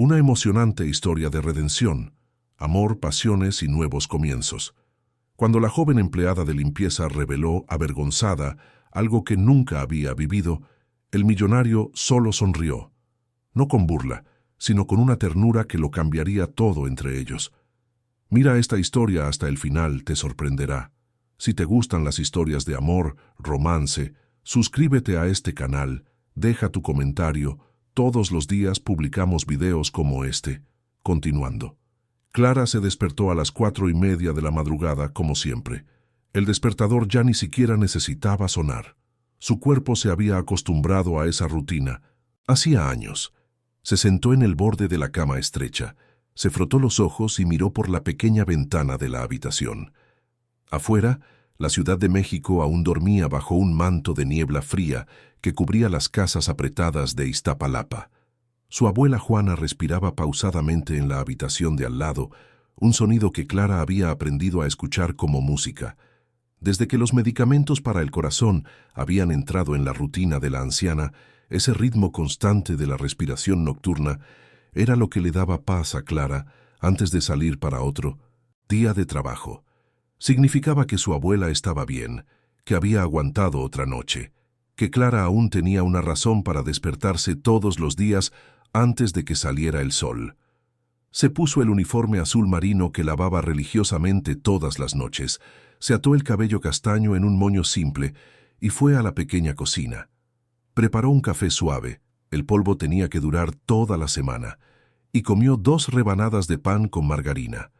Una emocionante historia de redención, amor, pasiones y nuevos comienzos. Cuando la joven empleada de limpieza reveló, avergonzada, algo que nunca había vivido, el millonario solo sonrió, no con burla, sino con una ternura que lo cambiaría todo entre ellos. Mira esta historia hasta el final, te sorprenderá. Si te gustan las historias de amor, romance, suscríbete a este canal, deja tu comentario. Todos los días publicamos videos como este. Continuando. Clara se despertó a las 4:30 de la madrugada, como siempre. El despertador ya ni siquiera necesitaba sonar. Su cuerpo se había acostumbrado a esa rutina. Hacía años. Se sentó en el borde de la cama estrecha, se frotó los ojos y miró por la pequeña ventana de la habitación. Afuera, la Ciudad de México aún dormía bajo un manto de niebla fría que cubría las casas apretadas de Iztapalapa. Su abuela Juana respiraba pausadamente en la habitación de al lado, un sonido que Clara había aprendido a escuchar como música. Desde que los medicamentos para el corazón habían entrado en la rutina de la anciana, ese ritmo constante de la respiración nocturna era lo que le daba paz a Clara antes de salir para otro día de trabajo. Significaba que su abuela estaba bien, que había aguantado otra noche, que Clara aún tenía una razón para despertarse todos los días antes de que saliera el sol. Se puso el uniforme azul marino que lavaba religiosamente todas las noches, se ató el cabello castaño en un moño simple y fue a la pequeña cocina. Preparó un café suave, el polvo tenía que durar toda la semana, y comió 2 rebanadas de pan con margarina.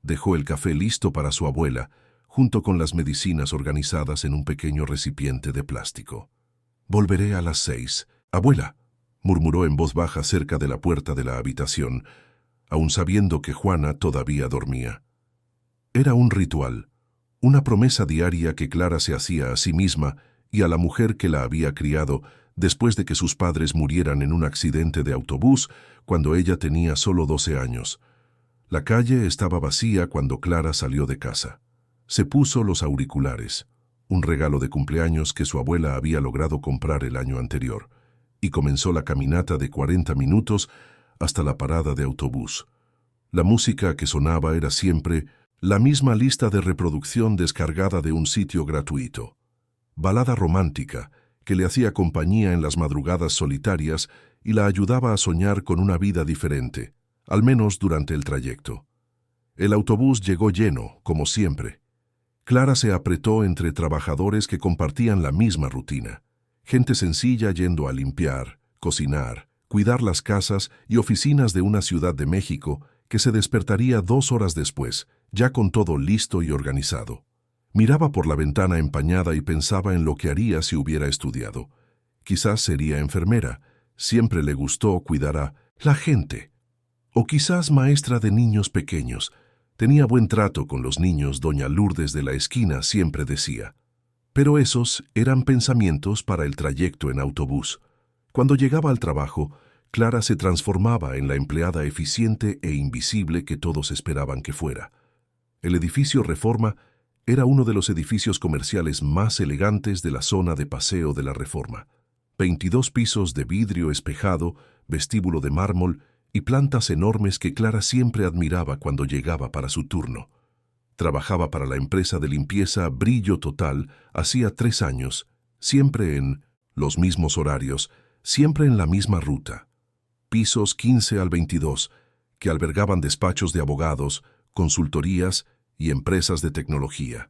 Dejó el café listo para su abuela, junto con las medicinas organizadas en un pequeño recipiente de plástico. «Volveré a las 6. Abuela», murmuró en voz baja cerca de la puerta de la habitación, aun sabiendo que Juana todavía dormía. Era un ritual, una promesa diaria que Clara se hacía a sí misma y a la mujer que la había criado después de que sus padres murieran en un accidente de autobús cuando ella tenía solo 12 años. La calle estaba vacía cuando Clara salió de casa. Se puso los auriculares, un regalo de cumpleaños que su abuela había logrado comprar el año anterior, y comenzó la caminata de 40 minutos hasta la parada de autobús. La música que sonaba era siempre la misma lista de reproducción descargada de un sitio gratuito. Balada romántica que le hacía compañía en las madrugadas solitarias y la ayudaba a soñar con una vida diferente, al menos durante el trayecto. El autobús llegó lleno, como siempre. Clara se apretó entre trabajadores que compartían la misma rutina. Gente sencilla yendo a limpiar, cocinar, cuidar las casas y oficinas de una Ciudad de México que se despertaría 2 horas después, ya con todo listo y organizado. Miraba por la ventana empañada y pensaba en lo que haría si hubiera estudiado. Quizás sería enfermera. Siempre le gustó cuidar a la gente. O quizás maestra de niños pequeños. Tenía buen trato con los niños, doña Lourdes de la esquina siempre decía. Pero esos eran pensamientos para el trayecto en autobús. Cuando llegaba al trabajo, Clara se transformaba en la empleada eficiente e invisible que todos esperaban que fuera. El edificio Reforma era uno de los edificios comerciales más elegantes de la zona de paseo de la Reforma. 22 pisos de vidrio espejado, vestíbulo de mármol y plantas enormes que Clara siempre admiraba cuando llegaba para su turno. Trabajaba para la empresa de limpieza Brillo Total hacía 3 años, siempre en los mismos horarios, siempre en la misma ruta. Pisos 15 al 22, que albergaban despachos de abogados, consultorías y empresas de tecnología.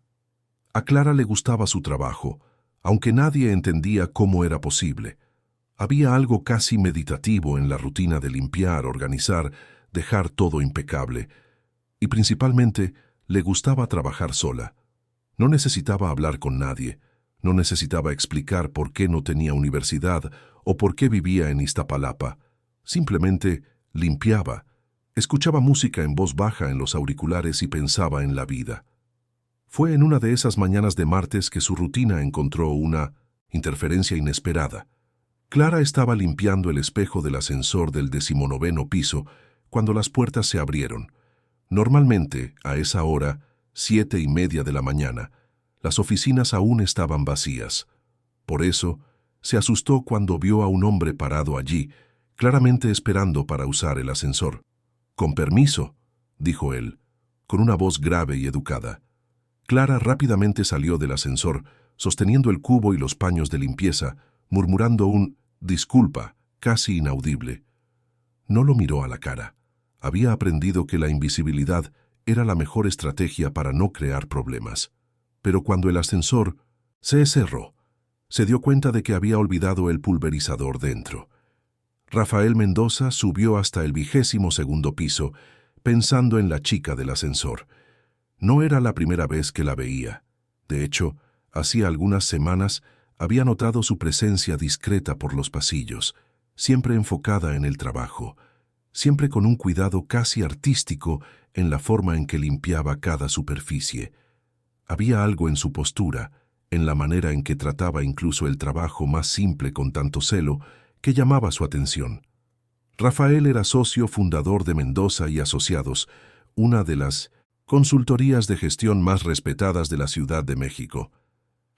A Clara le gustaba su trabajo, aunque nadie entendía cómo era posible. Había algo casi meditativo en la rutina de limpiar, organizar, dejar todo impecable. Y principalmente, le gustaba trabajar sola. No necesitaba hablar con nadie, no necesitaba explicar por qué no tenía universidad o por qué vivía en Iztapalapa. Simplemente limpiaba. Escuchaba música en voz baja en los auriculares y pensaba en la vida. Fue en una de esas mañanas de martes que su rutina encontró una interferencia inesperada. Clara estaba limpiando el espejo del ascensor del 19º piso cuando las puertas se abrieron. Normalmente, a esa hora, 7:30 de la mañana, las oficinas aún estaban vacías. Por eso, se asustó cuando vio a un hombre parado allí, claramente esperando para usar el ascensor. «Con permiso», dijo él, con una voz grave y educada. Clara rápidamente salió del ascensor, sosteniendo el cubo y los paños de limpieza, murmurando un «disculpa», casi inaudible. No lo miró a la cara. Había aprendido que la invisibilidad era la mejor estrategia para no crear problemas. Pero cuando el ascensor se cerró, se dio cuenta de que había olvidado el pulverizador dentro. Rafael Mendoza subió hasta el 22º piso, pensando en la chica del ascensor. No era la primera vez que la veía. De hecho, hacía algunas semanas había notado su presencia discreta por los pasillos, siempre enfocada en el trabajo, siempre con un cuidado casi artístico en la forma en que limpiaba cada superficie. Había algo en su postura, en la manera en que trataba incluso el trabajo más simple con tanto celo, que llamaba su atención. Rafael era socio fundador de Mendoza y Asociados, una de las consultorías de gestión más respetadas de la Ciudad de México.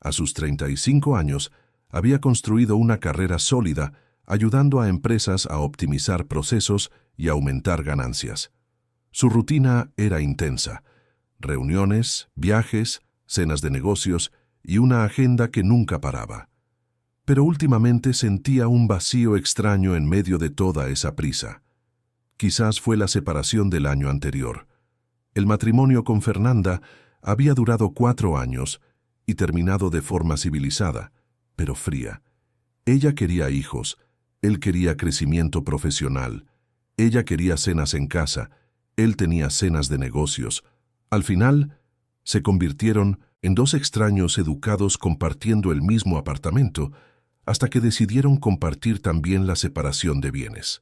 A sus 35 años, había construido una carrera sólida, ayudando a empresas a optimizar procesos y aumentar ganancias. Su rutina era intensa: reuniones, viajes, cenas de negocios y una agenda que nunca paraba. Pero últimamente sentía un vacío extraño en medio de toda esa prisa. Quizás fue la separación del año anterior. El matrimonio con Fernanda había durado 4 años y terminado de forma civilizada, pero fría. Ella quería hijos, él quería crecimiento profesional, ella quería cenas en casa, él tenía cenas de negocios. Al final, se convirtieron en 2 extraños educados compartiendo el mismo apartamento, hasta que decidieron compartir también la separación de bienes.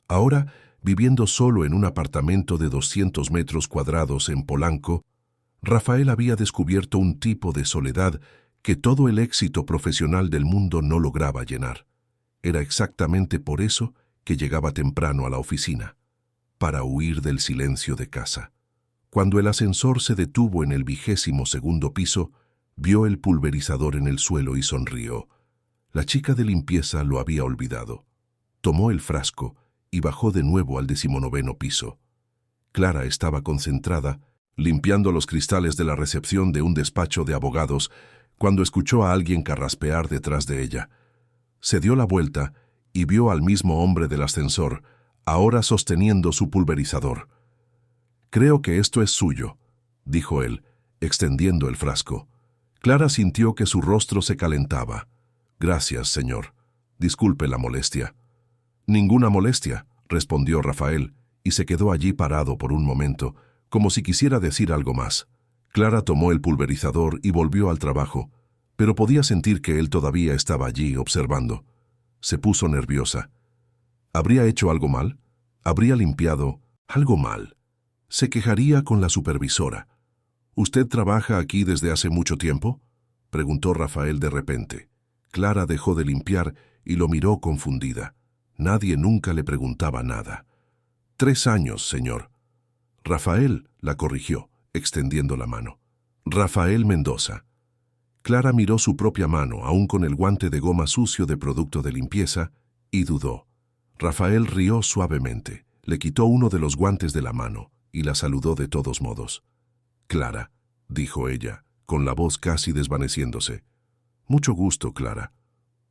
Ahora, viviendo solo en un apartamento de 200 metros cuadrados en Polanco, Rafael había descubierto un tipo de soledad que todo el éxito profesional del mundo no lograba llenar. Era exactamente por eso que llegaba temprano a la oficina, para huir del silencio de casa. Cuando el ascensor se detuvo en el 22º piso, vio el pulverizador en el suelo y sonrió. La chica de limpieza lo había olvidado. Tomó el frasco y bajó de nuevo al 19º piso. Clara estaba concentrada, limpiando los cristales de la recepción de un despacho de abogados, cuando escuchó a alguien carraspear detrás de ella. Se dio la vuelta y vio al mismo hombre del ascensor, ahora sosteniendo su pulverizador. «Creo que esto es suyo», dijo él, extendiendo el frasco. Clara sintió que su rostro se calentaba. «Gracias, señor. Disculpe la molestia». «Ninguna molestia», respondió Rafael, y se quedó allí parado por un momento, como si quisiera decir algo más. Clara tomó el pulverizador y volvió al trabajo, pero podía sentir que él todavía estaba allí observando. Se puso nerviosa. ¿Habría hecho algo mal? ¿Habría limpiado algo mal? Se quejaría con la supervisora. «¿Usted trabaja aquí desde hace mucho tiempo?», preguntó Rafael de repente. Clara dejó de limpiar y lo miró confundida. Nadie nunca le preguntaba nada. «3 años, señor». «Rafael», la corrigió, extendiendo la mano. «Rafael Mendoza». Clara miró su propia mano, aún con el guante de goma sucio de producto de limpieza, y dudó. Rafael rió suavemente, le quitó uno de los guantes de la mano y la saludó de todos modos. «Clara», dijo ella, con la voz casi desvaneciéndose. «Mucho gusto, Clara».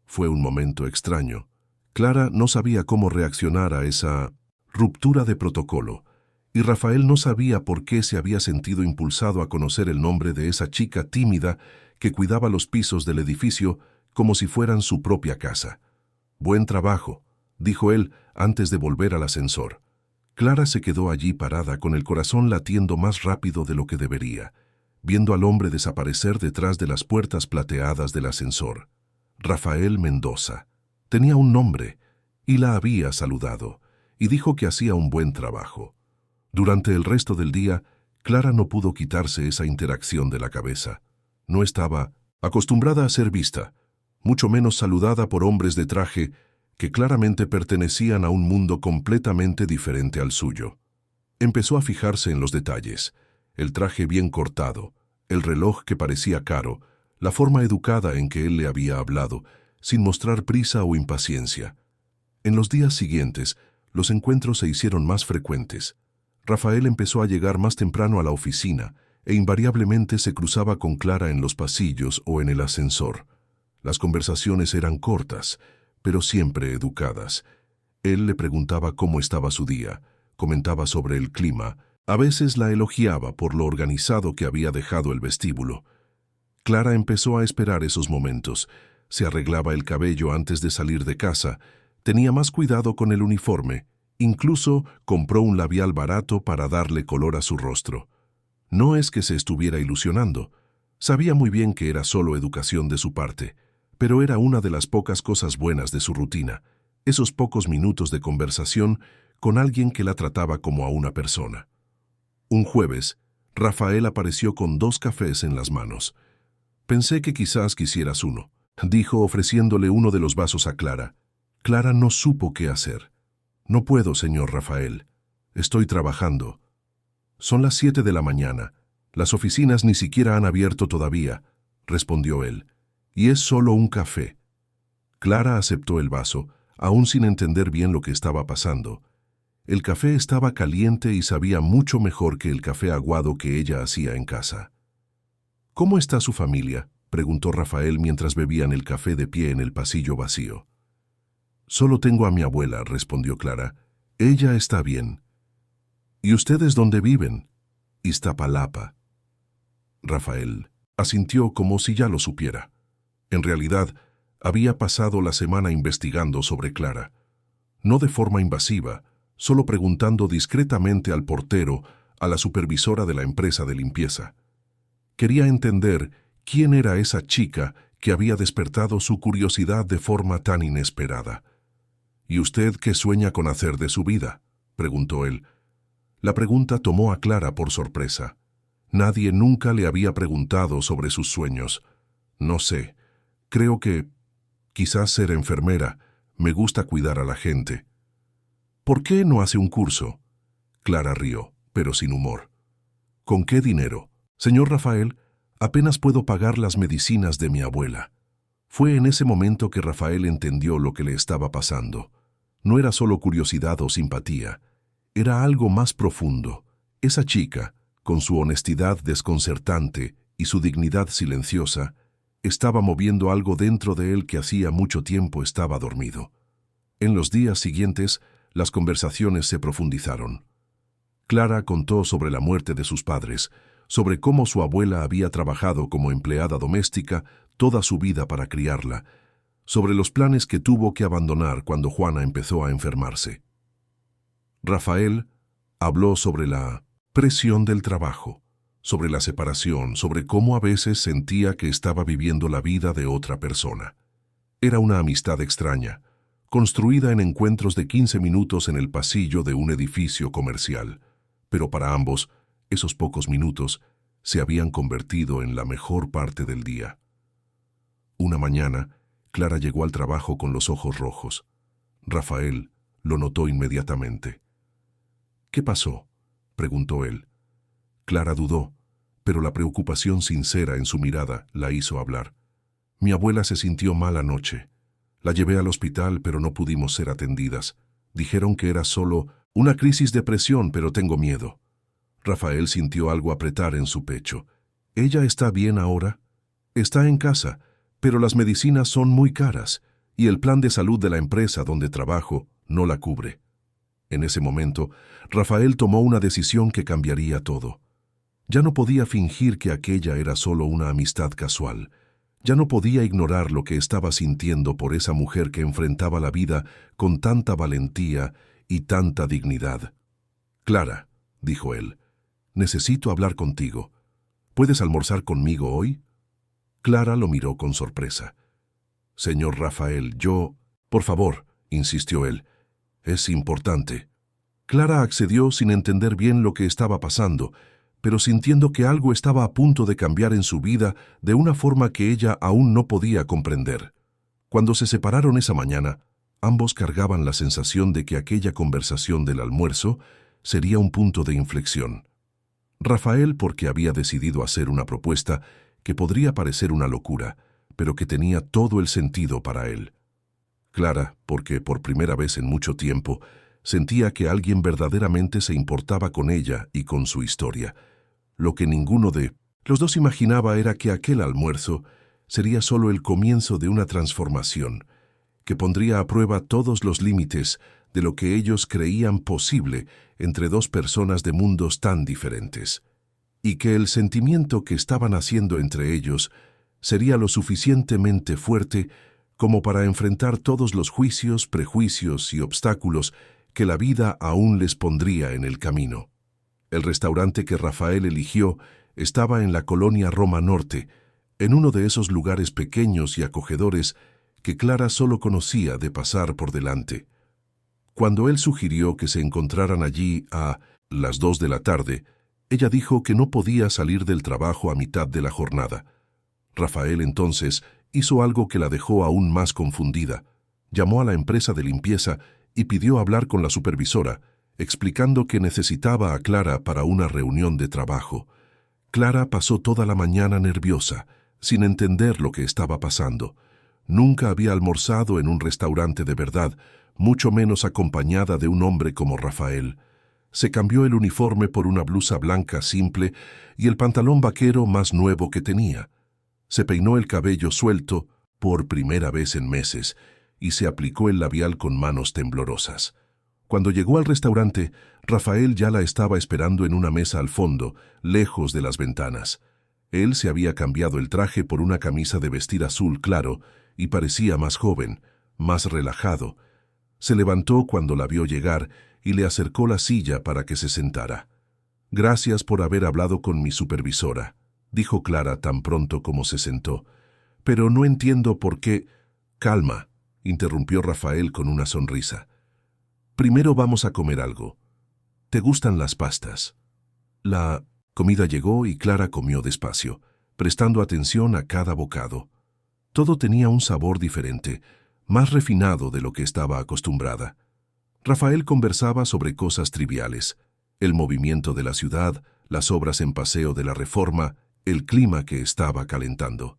Fue un momento extraño. Clara no sabía cómo reaccionar a esa ruptura de protocolo, y Rafael no sabía por qué se había sentido impulsado a conocer el nombre de esa chica tímida que cuidaba los pisos del edificio como si fueran su propia casa. «Buen trabajo», dijo él antes de volver al ascensor. Clara se quedó allí parada con el corazón latiendo más rápido de lo que debería, viendo al hombre desaparecer detrás de las puertas plateadas del ascensor. Rafael Mendoza. Tenía un nombre, y la había saludado, y dijo que hacía un buen trabajo. Durante el resto del día, Clara no pudo quitarse esa interacción de la cabeza. No estaba acostumbrada a ser vista, mucho menos saludada por hombres de traje que claramente pertenecían a un mundo completamente diferente al suyo. Empezó a fijarse en los detalles: el traje bien cortado, el reloj que parecía caro, la forma educada en que él le había hablado, sin mostrar prisa o impaciencia. En los días siguientes, los encuentros se hicieron más frecuentes. Rafael empezó a llegar más temprano a la oficina e invariablemente se cruzaba con Clara en los pasillos o en el ascensor. Las conversaciones eran cortas, pero siempre educadas. Él le preguntaba cómo estaba su día, comentaba sobre el clima, a veces la elogiaba por lo organizado que había dejado el vestíbulo. Clara empezó a esperar esos momentos. Se arreglaba el cabello antes de salir de casa, tenía más cuidado con el uniforme, incluso compró un labial barato para darle color a su rostro. No es que se estuviera ilusionando, sabía muy bien que era solo educación de su parte, pero era una de las pocas cosas buenas de su rutina, esos pocos minutos de conversación con alguien que la trataba como a una persona. Un jueves, Rafael apareció con 2 cafés en las manos. «Pensé que quizás quisieras uno», dijo ofreciéndole uno de los vasos a Clara. Clara no supo qué hacer. «No puedo, señor Rafael. Estoy trabajando». «Son las 7 de la mañana. Las oficinas ni siquiera han abierto todavía», respondió él. «Y es solo un café». Clara aceptó el vaso, aún sin entender bien lo que estaba pasando. El café estaba caliente y sabía mucho mejor que el café aguado que ella hacía en casa. «¿Cómo está su familia?», preguntó Rafael mientras bebían el café de pie en el pasillo vacío. «Solo tengo a mi abuela», respondió Clara. «Ella está bien». «¿Y ustedes dónde viven?» «Iztapalapa». Rafael asintió como si ya lo supiera. En realidad, había pasado la semana investigando sobre Clara. No de forma invasiva, solo preguntando discretamente al portero, a la supervisora de la empresa de limpieza. Quería entender quién era esa chica que había despertado su curiosidad de forma tan inesperada. «¿Y usted qué sueña con hacer de su vida?», preguntó él. La pregunta tomó a Clara por sorpresa. Nadie nunca le había preguntado sobre sus sueños. «No sé, creo que quizás ser enfermera. Me gusta cuidar a la gente». «¿Por qué no hace un curso?». Clara rió, pero sin humor. «¿Con qué dinero?». «Señor Rafael, apenas puedo pagar las medicinas de mi abuela». Fue en ese momento que Rafael entendió lo que le estaba pasando. No era solo curiosidad o simpatía, era algo más profundo. Esa chica, con su honestidad desconcertante y su dignidad silenciosa, estaba moviendo algo dentro de él que hacía mucho tiempo estaba dormido. En los días siguientes, las conversaciones se profundizaron. Clara contó sobre la muerte de sus padres, sobre cómo su abuela había trabajado como empleada doméstica toda su vida para criarla, sobre los planes que tuvo que abandonar cuando Juana empezó a enfermarse. Rafael habló sobre la presión del trabajo, sobre la separación, sobre cómo a veces sentía que estaba viviendo la vida de otra persona. Era una amistad extraña, construida en encuentros de 15 minutos en el pasillo de un edificio comercial, pero para ambos, esos pocos minutos se habían convertido en la mejor parte del día. Una mañana, Clara llegó al trabajo con los ojos rojos. Rafael lo notó inmediatamente. «¿Qué pasó?», preguntó él. Clara dudó, pero la preocupación sincera en su mirada la hizo hablar. «Mi abuela se sintió mal anoche. La llevé al hospital, pero no pudimos ser atendidas. Dijeron que era solo una crisis de presión, pero tengo miedo». Rafael sintió algo apretar en su pecho. «¿Ella está bien ahora?». «Está en casa, pero las medicinas son muy caras y el plan de salud de la empresa donde trabajo no la cubre». En ese momento, Rafael tomó una decisión que cambiaría todo. Ya no podía fingir que aquella era solo una amistad casual. Ya no podía ignorar lo que estaba sintiendo por esa mujer que enfrentaba la vida con tanta valentía y tanta dignidad. «Clara», dijo él, «necesito hablar contigo. ¿Puedes almorzar conmigo hoy?». Clara lo miró con sorpresa. «Señor Rafael, yo...». «Por favor», insistió él, «es importante». Clara accedió sin entender bien lo que estaba pasando, pero sintiendo que algo estaba a punto de cambiar en su vida de una forma que ella aún no podía comprender. Cuando se separaron esa mañana, ambos cargaban la sensación de que aquella conversación del almuerzo sería un punto de inflexión. Rafael porque había decidido hacer una propuesta que podría parecer una locura, pero que tenía todo el sentido para él. Clara, porque por primera vez en mucho tiempo sentía que alguien verdaderamente se importaba con ella y con su historia. Lo que ninguno de los dos imaginaba era que aquel almuerzo sería solo el comienzo de una transformación que pondría a prueba todos los límites de lo que ellos creían posible entre dos personas de mundos tan diferentes, y que el sentimiento que estaban haciendo entre ellos sería lo suficientemente fuerte como para enfrentar todos los juicios, prejuicios y obstáculos que la vida aún les pondría en el camino. El restaurante que Rafael eligió estaba en la colonia Roma Norte, en uno de esos lugares pequeños y acogedores que Clara solo conocía de pasar por delante. Cuando él sugirió que se encontraran allí a las 2 de la tarde, ella dijo que no podía salir del trabajo a mitad de la jornada. Rafael entonces hizo algo que la dejó aún más confundida. Llamó a la empresa de limpieza y pidió hablar con la supervisora, explicando que necesitaba a Clara para una reunión de trabajo. Clara pasó toda la mañana nerviosa, sin entender lo que estaba pasando. Nunca había almorzado en un restaurante de verdad, mucho menos acompañada de un hombre como Rafael. Se cambió el uniforme por una blusa blanca simple y el pantalón vaquero más nuevo que tenía. Se peinó el cabello suelto, por primera vez en meses, y se aplicó el labial con manos temblorosas. Cuando llegó al restaurante, Rafael ya la estaba esperando en una mesa al fondo, lejos de las ventanas. Él se había cambiado el traje por una camisa de vestir azul claro y parecía más joven, más relajado. Se levantó cuando la vio llegar y le acercó la silla para que se sentara. «Gracias por haber hablado con mi supervisora», dijo Clara tan pronto como se sentó. «Pero no entiendo por qué...» «Calma», interrumpió Rafael con una sonrisa. «Primero vamos a comer algo. ¿Te gustan las pastas?» La comida llegó y Clara comió despacio, prestando atención a cada bocado. Todo tenía un sabor diferente, más refinado de lo que estaba acostumbrada. Rafael conversaba sobre cosas triviales: el movimiento de la ciudad, las obras en Paseo de la Reforma, el clima que estaba calentando.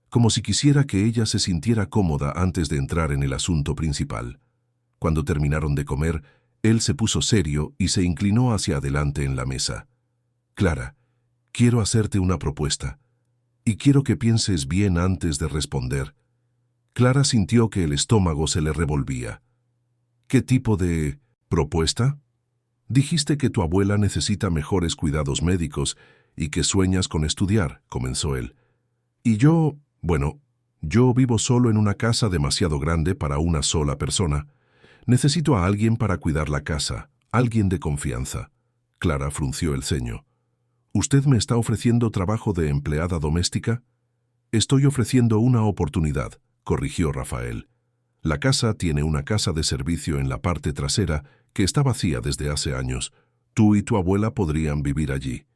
Como si quisiera que ella se sintiera cómoda antes de entrar en el asunto principal. Cuando terminaron de comer, él se puso serio y se inclinó hacia adelante en la mesa. «Clara, quiero hacerte una propuesta, y quiero que pienses bien antes de responder». Clara sintió que el estómago se le revolvía. «¿Qué tipo de propuesta?» «Dijiste que tu abuela necesita mejores cuidados médicos y que sueñas con estudiar», comenzó él. «Y yo vivo solo en una casa demasiado grande para una sola persona. Necesito a alguien para cuidar la casa, alguien de confianza». Clara frunció el ceño. «¿Usted me está ofreciendo trabajo de empleada doméstica?» «Estoy ofreciendo una oportunidad», corrigió Rafael. «La casa tiene una casa de servicio en la parte trasera que está vacía desde hace años. Tú y tu abuela podrían vivir allí.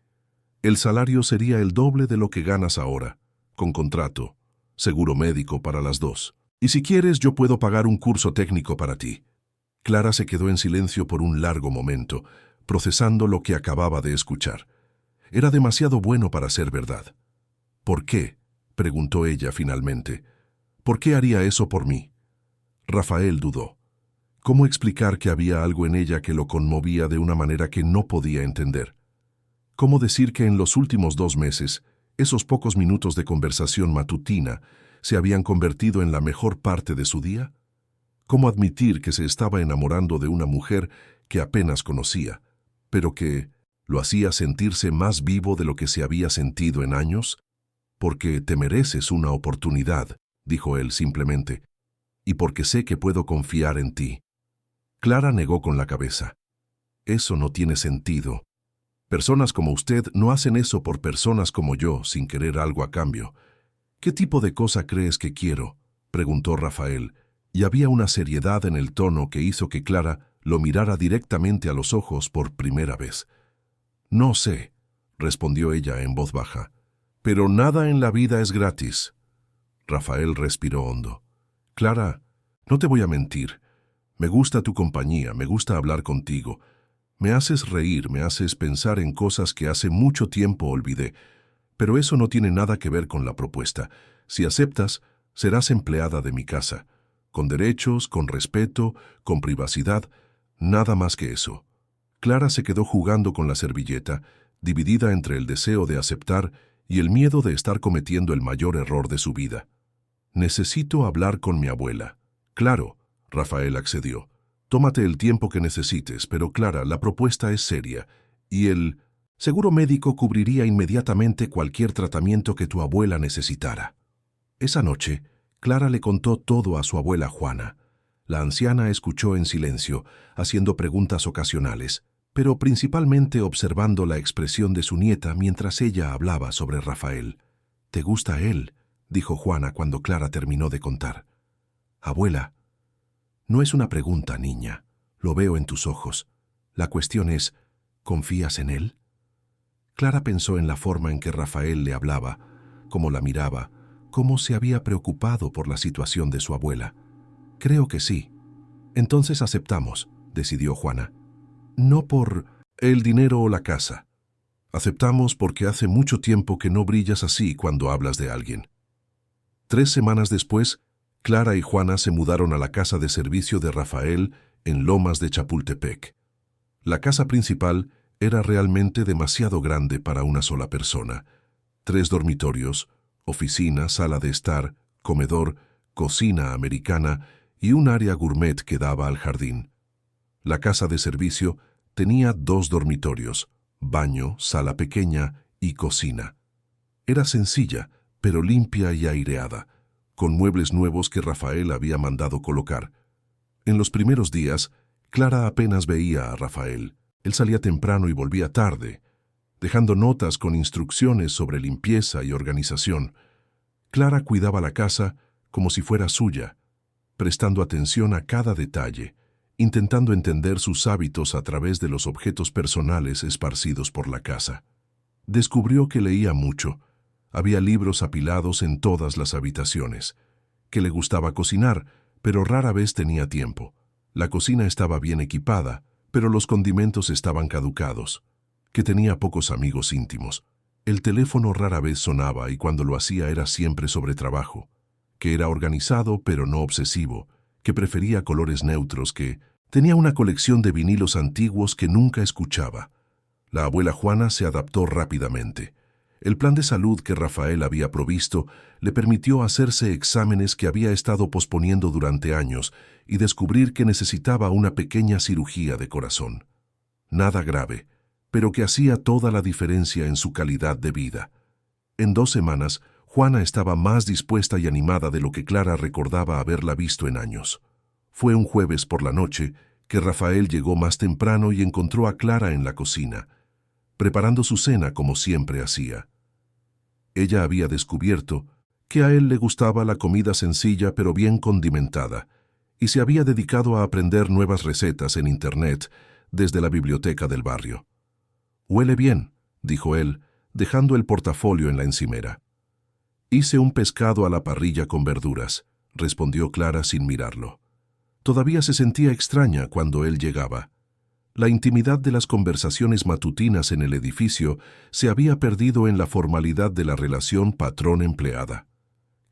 El salario sería el doble de lo que ganas ahora, con contrato, seguro médico para las dos. Y si quieres, yo puedo pagar un curso técnico para ti». Clara se quedó en silencio por un largo momento, procesando lo que acababa de escuchar. Era demasiado bueno para ser verdad. «¿Por qué?», preguntó ella finalmente. «¿Por qué haría eso por mí?» Rafael dudó. ¿Cómo explicar que había algo en ella que lo conmovía de una manera que no podía entender? ¿Cómo decir que en los últimos 2 meses, esos pocos minutos de conversación matutina se habían convertido en la mejor parte de su día? ¿Cómo admitir que se estaba enamorando de una mujer que apenas conocía, pero que lo hacía sentirse más vivo de lo que se había sentido en años? «Porque te mereces una oportunidad», dijo él simplemente, «y porque sé que puedo confiar en ti». Clara negó con la cabeza. «Eso no tiene sentido. Personas como usted no hacen eso por personas como yo sin querer algo a cambio». «¿Qué tipo de cosa crees que quiero?», preguntó Rafael, y había una seriedad en el tono que hizo que Clara lo mirara directamente a los ojos por primera vez. «No sé», respondió ella en voz baja, «pero nada en la vida es gratis». Rafael respiró hondo. «Clara, no te voy a mentir. Me gusta tu compañía, me gusta hablar contigo. Me haces reír, me haces pensar en cosas que hace mucho tiempo olvidé. Pero eso no tiene nada que ver con la propuesta. Si aceptas, serás empleada de mi casa. con derechos, con respeto, con privacidad, nada más que eso. Clara se quedó jugando con la servilleta, dividida entre el deseo de aceptar y el miedo de estar cometiendo el mayor error de su vida. «Necesito hablar con mi abuela». «Claro», Rafael accedió. «Tómate el tiempo que necesites, pero Clara, la propuesta es seria, y el seguro médico cubriría inmediatamente cualquier tratamiento que tu abuela necesitara». Esa noche, Clara le contó todo a su abuela Juana. La anciana escuchó en silencio, haciendo preguntas ocasionales, pero principalmente observando la expresión de su nieta mientras ella hablaba sobre Rafael. «¿Te gusta él?», dijo Juana cuando Clara terminó de contar. «Abuela, no es una pregunta, niña. Lo veo en tus ojos. La cuestión es, ¿confías en él?». Clara pensó en la forma en que Rafael le hablaba, cómo la miraba, cómo se había preocupado por la situación de su abuela. «Creo que sí». «Entonces aceptamos», decidió Juana. «No por el dinero o la casa. Aceptamos porque hace mucho tiempo que no brillas así cuando hablas de alguien». 3 semanas después, Clara y Juana se mudaron a la casa de servicio de Rafael en Lomas de Chapultepec. La casa principal era realmente demasiado grande para una sola persona. 3 dormitorios, oficina, sala de estar, comedor, cocina americana y un área gourmet que daba al jardín. La casa de servicio tenía 2 dormitorios, baño, sala pequeña y cocina. Era sencilla, pero limpia y aireada, con muebles nuevos que Rafael había mandado colocar. En los primeros días, Clara apenas veía a Rafael. Él salía temprano y volvía tarde, dejando notas con instrucciones sobre limpieza y organización. Clara cuidaba la casa como si fuera suya, prestando atención a cada detalle, intentando entender sus hábitos a través de los objetos personales esparcidos por la casa. Descubrió que leía mucho. Había libros apilados en todas las habitaciones. Que le gustaba cocinar, pero rara vez tenía tiempo. La cocina estaba bien equipada, pero los condimentos estaban caducados. Que tenía pocos amigos íntimos. El teléfono rara vez sonaba y cuando lo hacía era siempre sobre trabajo. Que era organizado pero no obsesivo. Que prefería colores neutros. Que tenía una colección de vinilos antiguos que nunca escuchaba. La abuela Juana se adaptó rápidamente. El plan de salud que Rafael había provisto le permitió hacerse exámenes que había estado posponiendo durante años y descubrir que necesitaba una pequeña cirugía de corazón. Nada grave, pero que hacía toda la diferencia en su calidad de vida. En 2 semanas, Juana estaba más dispuesta y animada de lo que Clara recordaba haberla visto en años. Fue un jueves por la noche que Rafael llegó más temprano y encontró a Clara en la cocina, preparando su cena como siempre hacía. Ella había descubierto que a él le gustaba la comida sencilla pero bien condimentada, y se había dedicado a aprender nuevas recetas en Internet desde la biblioteca del barrio. «Huele bien», dijo él, dejando el portafolio en la encimera. «Hice un pescado a la parrilla con verduras», respondió Clara sin mirarlo. Todavía se sentía extraña cuando él llegaba. La intimidad de las conversaciones matutinas en el edificio se había perdido en la formalidad de la relación patrón-empleada.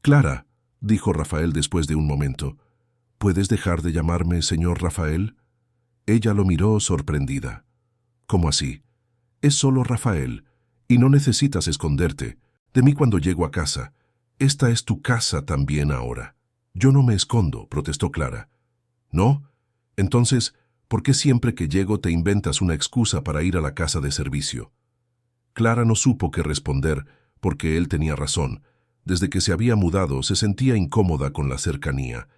«Clara», dijo Rafael después de un momento, «¿puedes dejar de llamarme señor Rafael?». Ella lo miró sorprendida. «¿Cómo así? Es solo Rafael, y no necesitas esconderte de mí cuando llego a casa. Esta es tu casa también ahora». «Yo no me escondo», protestó Clara. «¿No? Entonces, ¿por qué siempre que llego te inventas una excusa para ir a la casa de servicio?». Clara no supo qué responder, porque él tenía razón. Desde que se había mudado se sentía incómoda con la cercanía.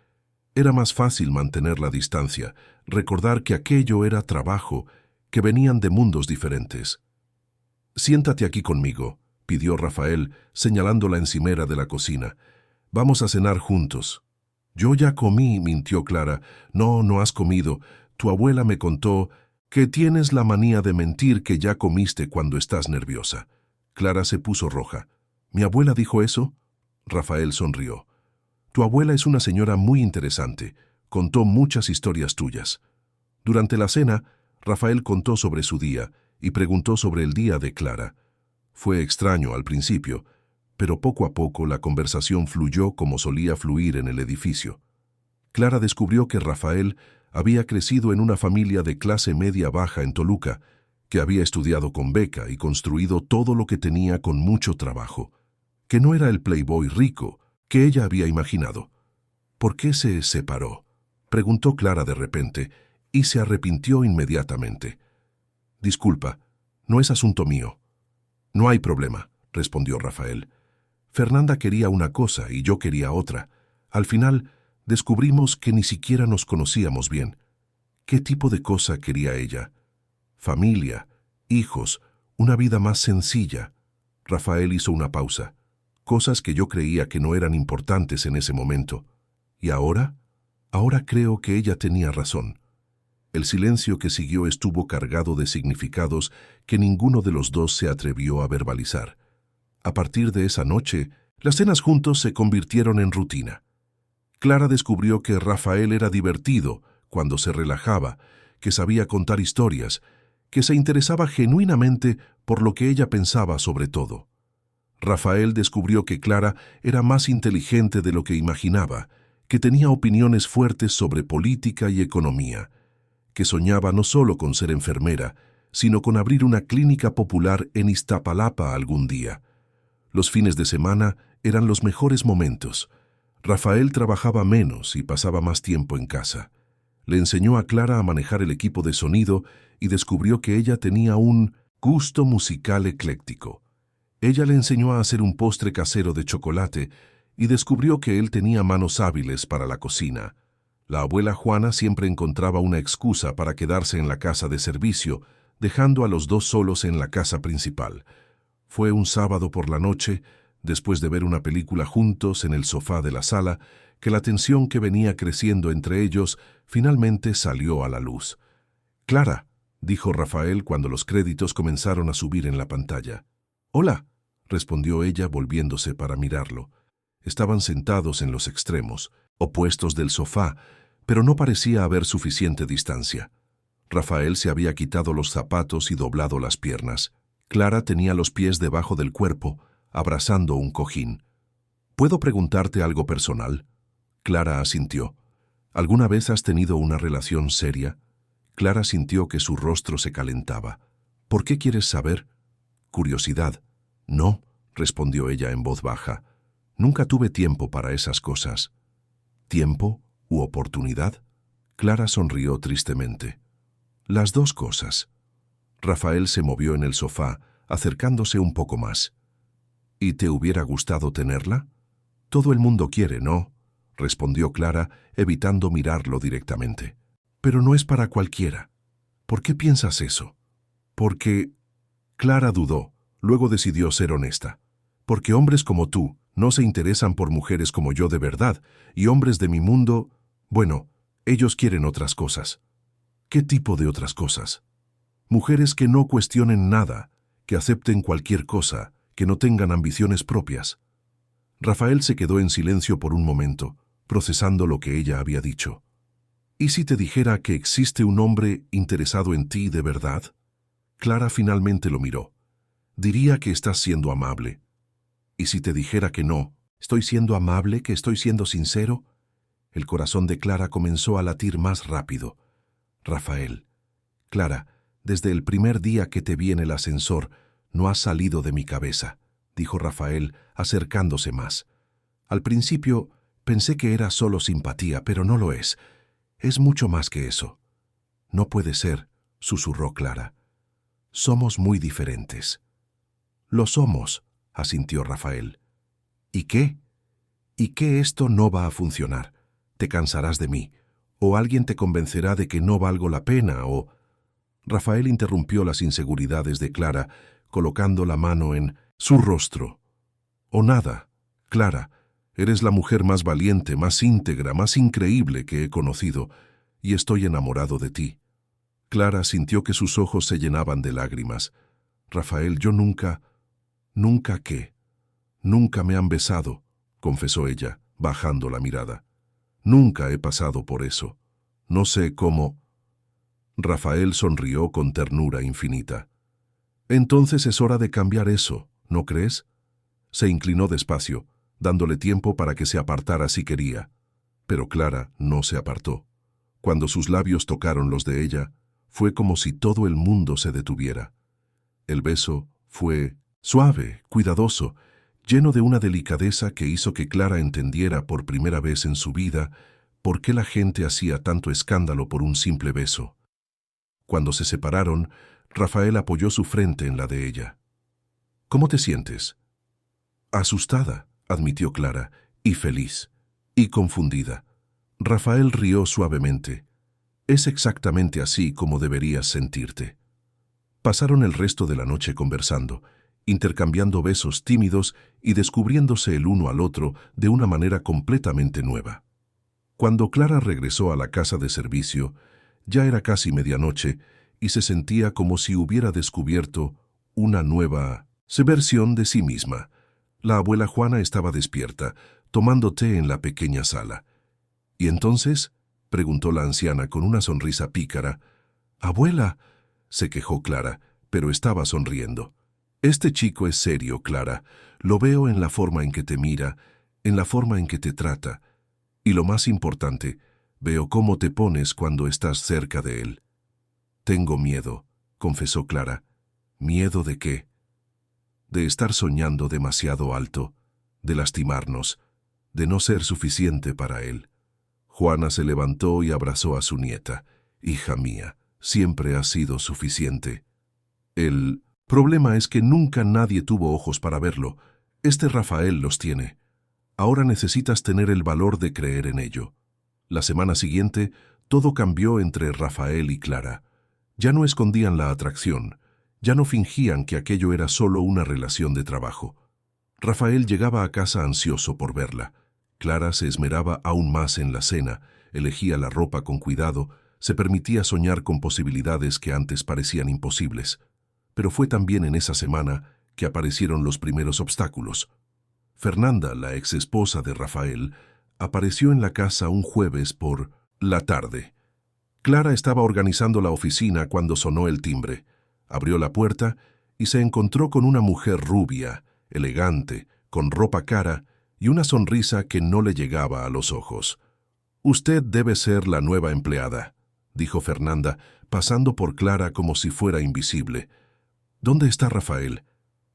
Era más fácil mantener la distancia, recordar que aquello era trabajo, que venían de mundos diferentes. «Siéntate aquí conmigo», pidió Rafael, señalando la encimera de la cocina. «Vamos a cenar juntos». «Yo ya comí», mintió Clara. «No, no has comido. Tu abuela me contó que tienes la manía de mentir que ya comiste cuando estás nerviosa». Clara se puso roja. «¿Mi abuela dijo eso?». Rafael sonrió. «Tu abuela es una señora muy interesante. Contó muchas historias tuyas». Durante la cena, Rafael contó sobre su día y preguntó sobre el día de Clara. Fue extraño al principio, pero poco a poco la conversación fluyó como solía fluir en el edificio. Clara descubrió que Rafael había crecido en una familia de clase media-baja en Toluca, que había estudiado con beca y construido todo lo que tenía con mucho trabajo, que no era el playboy rico que ella había imaginado. ¿Por qué se separó?, preguntó Clara de repente, y se arrepintió inmediatamente. Disculpa, no es asunto mío. No hay problema, respondió Rafael. Fernanda quería una cosa y yo quería otra. Al final, descubrimos que ni siquiera nos conocíamos bien. ¿Qué tipo de cosa quería ella? Familia, hijos, una vida más sencilla. Rafael hizo una pausa. Cosas que yo creía que no eran importantes en ese momento. ¿Y ahora? Ahora creo que ella tenía razón. El silencio que siguió estuvo cargado de significados que ninguno de los dos se atrevió a verbalizar. A partir de esa noche, las cenas juntos se convirtieron en rutina. Clara descubrió que Rafael era divertido cuando se relajaba, que sabía contar historias, que se interesaba genuinamente por lo que ella pensaba sobre todo. Rafael descubrió que Clara era más inteligente de lo que imaginaba, que tenía opiniones fuertes sobre política y economía, que soñaba no solo con ser enfermera, sino con abrir una clínica popular en Iztapalapa algún día. Los fines de semana eran los mejores momentos. Rafael trabajaba menos y pasaba más tiempo en casa. Le enseñó a Clara a manejar el equipo de sonido y descubrió que ella tenía un gusto musical ecléctico. Ella le enseñó a hacer un postre casero de chocolate y descubrió que él tenía manos hábiles para la cocina. La abuela Juana siempre encontraba una excusa para quedarse en la casa de servicio, dejando a los dos solos en la casa principal. Fue un sábado por la noche, después de ver una película juntos en el sofá de la sala, que la tensión que venía creciendo entre ellos finalmente salió a la luz. «Clara», dijo Rafael cuando los créditos comenzaron a subir en la pantalla. «Hola», respondió ella volviéndose para mirarlo. Estaban sentados en los extremos, opuestos del sofá, pero no parecía haber suficiente distancia. Rafael se había quitado los zapatos y doblado las piernas. Clara tenía los pies debajo del cuerpo, abrazando un cojín. «¿Puedo preguntarte algo personal?». Clara asintió. «¿Alguna vez has tenido una relación seria?». Clara sintió que su rostro se calentaba. «¿Por qué quieres saber?». «Curiosidad». «No», respondió ella en voz baja. «Nunca tuve tiempo para esas cosas». «¿Tiempo u oportunidad?». Clara sonrió tristemente. «Las dos cosas». Rafael se movió en el sofá, acercándose un poco más. «¿Y te hubiera gustado tenerla?». «Todo el mundo quiere, ¿no?», respondió Clara, evitando mirarlo directamente. «Pero no es para cualquiera». «¿Por qué piensas eso?». «Porque…». Clara dudó, luego decidió ser honesta. «Porque hombres como tú no se interesan por mujeres como yo de verdad, y hombres de mi mundo, bueno, ellos quieren otras cosas». «¿Qué tipo de otras cosas?». «Mujeres que no cuestionen nada, que acepten cualquier cosa, que no tengan ambiciones propias». Rafael se quedó en silencio por un momento, procesando lo que ella había dicho. «¿Y si te dijera que existe un hombre interesado en ti de verdad?». Clara finalmente lo miró. «Diría que estás siendo amable». «¿Y si te dijera que no? ¿Estoy siendo amable, que estoy siendo sincero?». El corazón de Clara comenzó a latir más rápido. «Rafael». «Clara, desde el primer día que te vi en el ascensor, no has salido de mi cabeza», dijo Rafael, acercándose más. «Al principio pensé que era solo simpatía, pero no lo es. Es mucho más que eso». «No puede ser», susurró Clara. «Somos muy diferentes». «Lo somos», asintió Rafael. «¿Y qué?». «¿Y qué esto no va a funcionar? Te cansarás de mí, o alguien te convencerá de que no valgo la pena, o…». Rafael interrumpió las inseguridades de Clara, colocando la mano en su rostro. «O nada, Clara, eres la mujer más valiente, más íntegra, más increíble que he conocido, y estoy enamorado de ti». Clara sintió que sus ojos se llenaban de lágrimas. «Rafael, yo nunca…». «¿Nunca qué?». «Nunca me han besado», confesó ella, bajando la mirada. «Nunca he pasado por eso. No sé cómo…». Rafael sonrió con ternura infinita. «Entonces es hora de cambiar eso, ¿no crees?». Se inclinó despacio, dándole tiempo para que se apartara si quería. pero Clara no se apartó. Cuando sus labios tocaron los de ella, fue como si todo el mundo se detuviera. El beso fue suave, cuidadoso, lleno de una delicadeza que hizo que Clara entendiera por primera vez en su vida por qué la gente hacía tanto escándalo por un simple beso. Cuando se separaron, Rafael apoyó su frente en la de ella. «¿Cómo te sientes?» «Asustada», admitió Clara, y feliz, y confundida. Rafael rió suavemente. «Es exactamente así como deberías sentirte». Pasaron el resto de la noche conversando, intercambiando besos tímidos y descubriéndose el uno al otro de una manera completamente nueva. Cuando Clara regresó a la casa de servicio, ya era casi medianoche y se sentía como si hubiera descubierto una nueva versión de sí misma. La abuela Juana estaba despierta, tomando té en la pequeña sala. «¿Y entonces?», preguntó la anciana con una sonrisa pícara. «Abuela», se quejó Clara, pero estaba sonriendo. «Este chico es serio, Clara. Lo veo en la forma en que te mira, en la forma en que te trata. Y lo más importante, veo cómo te pones cuando estás cerca de él». «Tengo miedo», confesó Clara. «¿Miedo de qué?» «De estar soñando demasiado alto, de lastimarnos, de no ser suficiente para él». Juana se levantó y abrazó a su nieta. «Hija mía, siempre has sido suficiente». «El problema es que nunca nadie tuvo ojos para verlo. Este Rafael los tiene. Ahora necesitas tener el valor de creer en ello». La semana siguiente, todo cambió entre Rafael y Clara. Ya no escondían la atracción, ya no fingían que aquello era solo una relación de trabajo. Rafael llegaba a casa ansioso por verla. Clara se esmeraba aún más en la cena, elegía la ropa con cuidado, se permitía soñar con posibilidades que antes parecían imposibles. Pero fue también en esa semana que aparecieron los primeros obstáculos. Fernanda, la exesposa de Rafael, apareció en la casa un jueves por la tarde. Clara estaba organizando la oficina cuando sonó el timbre. Abrió la puerta y se encontró con una mujer rubia, elegante, con ropa cara y una sonrisa que no le llegaba a los ojos. «Usted debe ser la nueva empleada», dijo Fernanda, pasando por Clara como si fuera invisible. «¿Dónde está Rafael?»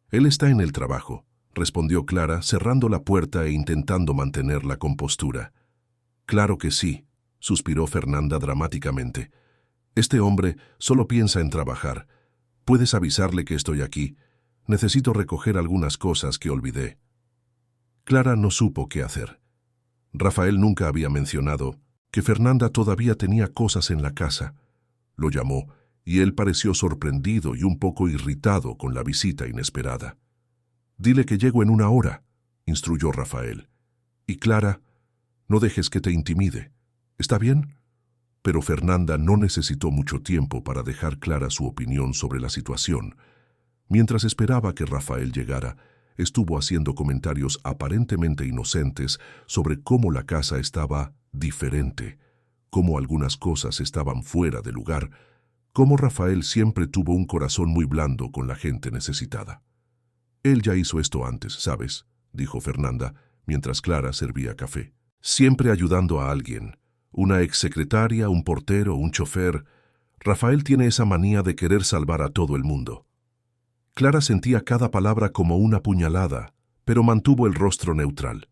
«Él está en el trabajo», respondió Clara, cerrando la puerta e intentando mantener la compostura. «Claro que sí», suspiró Fernanda dramáticamente. «Este hombre solo piensa en trabajar. ¿Puedes avisarle que estoy aquí? Necesito recoger algunas cosas que olvidé». Clara no supo qué hacer. Rafael nunca había mencionado que Fernanda todavía tenía cosas en la casa. Lo llamó, y él pareció sorprendido y un poco irritado con la visita inesperada. «Dile que llego en 1 hora», instruyó Rafael. «Y Clara, no dejes que te intimide. ¿Está bien?» Pero Fernanda no necesitó mucho tiempo para dejar clara su opinión sobre la situación. Mientras esperaba que Rafael llegara, estuvo haciendo comentarios aparentemente inocentes sobre cómo la casa estaba diferente, cómo algunas cosas estaban fuera de lugar, cómo Rafael siempre tuvo un corazón muy blando con la gente necesitada. «Él ya hizo esto antes, ¿sabes?», dijo Fernanda, mientras Clara servía café. «Siempre ayudando a alguien. Una exsecretaria, un portero, un chofer. Rafael tiene esa manía de querer salvar a todo el mundo». Clara sentía cada palabra como una puñalada, pero mantuvo el rostro neutral.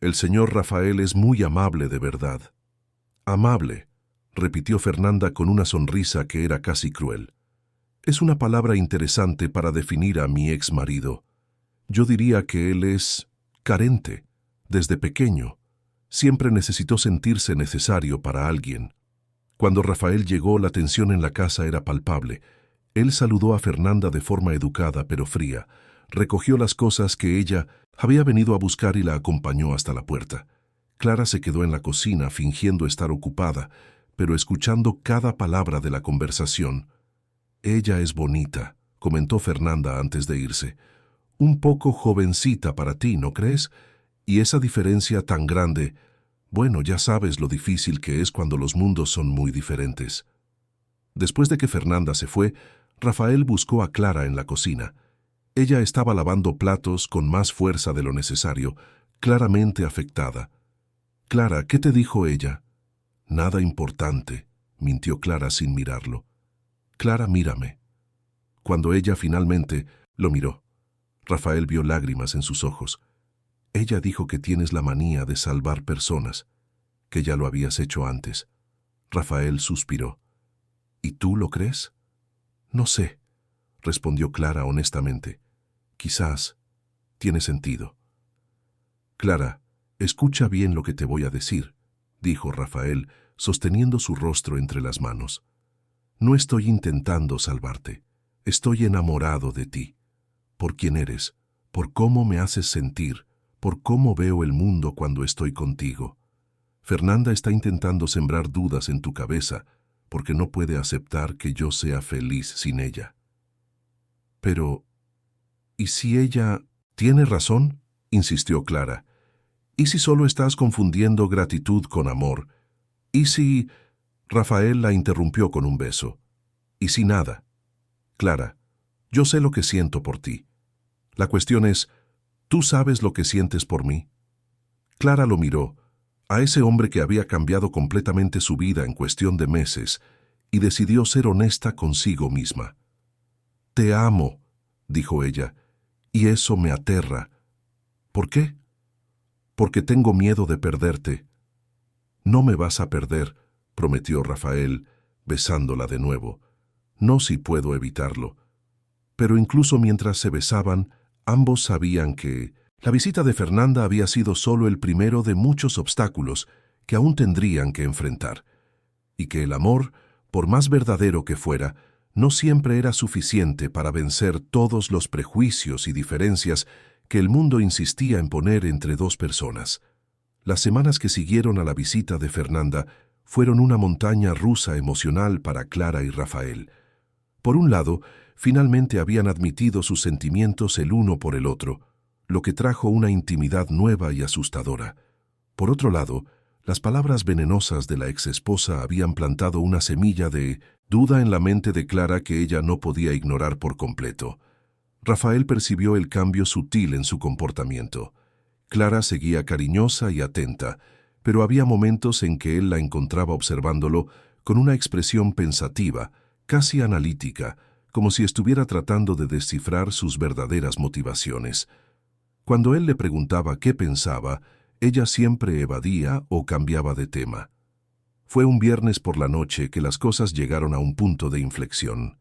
«El señor Rafael es muy amable de verdad». «Amable», repitió Fernanda con una sonrisa que era casi cruel. «Es una palabra interesante para definir a mi ex marido. Yo diría que él es carente, desde pequeño. Siempre necesitó sentirse necesario para alguien». Cuando Rafael llegó, la tensión en la casa era palpable. Él saludó a Fernanda de forma educada pero fría, recogió las cosas que ella había venido a buscar y la acompañó hasta la puerta. Clara se quedó en la cocina fingiendo estar ocupada, pero escuchando cada palabra de la conversación. «Ella es bonita», comentó Fernanda antes de irse. «Un poco jovencita para ti, ¿no crees? Y esa diferencia tan grande, bueno, ya sabes lo difícil que es cuando los mundos son muy diferentes». Después de que Fernanda se fue, Rafael buscó a Clara en la cocina. Ella estaba lavando platos con más fuerza de lo necesario, claramente afectada. Clara, ¿qué te dijo ella? Nada importante, mintió Clara sin mirarlo. Clara, mírame. Cuando ella finalmente lo miró, Rafael vio lágrimas en sus ojos. Ella dijo que tienes la manía de salvar personas, que ya lo habías hecho antes. Rafael suspiró. ¿Y tú lo crees? No sé, respondió Clara honestamente. Quizás tiene sentido. Clara, escucha bien lo que te voy a decir, dijo Rafael, sosteniendo su rostro entre las manos. No estoy intentando salvarte. Estoy enamorado de ti, por quién eres, por cómo me haces sentir, por cómo veo el mundo cuando estoy contigo. Fernanda está intentando sembrar dudas en tu cabeza porque no puede aceptar que yo sea feliz sin ella. Pero, ¿y si ella tiene razón? Insistió Clara. ¿Y si solo estás confundiendo gratitud con amor? ¿Y si...? Rafael la interrumpió con un beso. ¿Y si nada? Clara, yo sé lo que siento por ti. La cuestión es, ¿tú sabes lo que sientes por mí? Clara lo miró, a ese hombre que había cambiado completamente su vida en cuestión de meses, y decidió ser honesta consigo misma. Te amo, dijo ella, y eso me aterra. ¿Por qué? Porque tengo miedo de perderte. No me vas a perder, prometió Rafael, besándola de nuevo. No si puedo evitarlo. Pero incluso mientras se besaban, ambos sabían que la visita de Fernanda había sido solo el primero de muchos obstáculos que aún tendrían que enfrentar, y que el amor, por más verdadero que fuera, no siempre era suficiente para vencer todos los prejuicios y diferencias que el mundo insistía en poner entre dos personas. Las semanas que siguieron a la visita de Fernanda fueron una montaña rusa emocional para Clara y Rafael. Por un lado, finalmente habían admitido sus sentimientos el uno por el otro, lo que trajo una intimidad nueva y asustadora. Por otro lado, las palabras venenosas de la exesposa habían plantado una semilla de duda en la mente de Clara que ella no podía ignorar por completo. Rafael percibió el cambio sutil en su comportamiento. Clara seguía cariñosa y atenta, pero había momentos en que él la encontraba observándolo con una expresión pensativa, casi analítica, como si estuviera tratando de descifrar sus verdaderas motivaciones. Cuando él le preguntaba qué pensaba, ella siempre evadía o cambiaba de tema. Fue un viernes por la noche que las cosas llegaron a un punto de inflexión.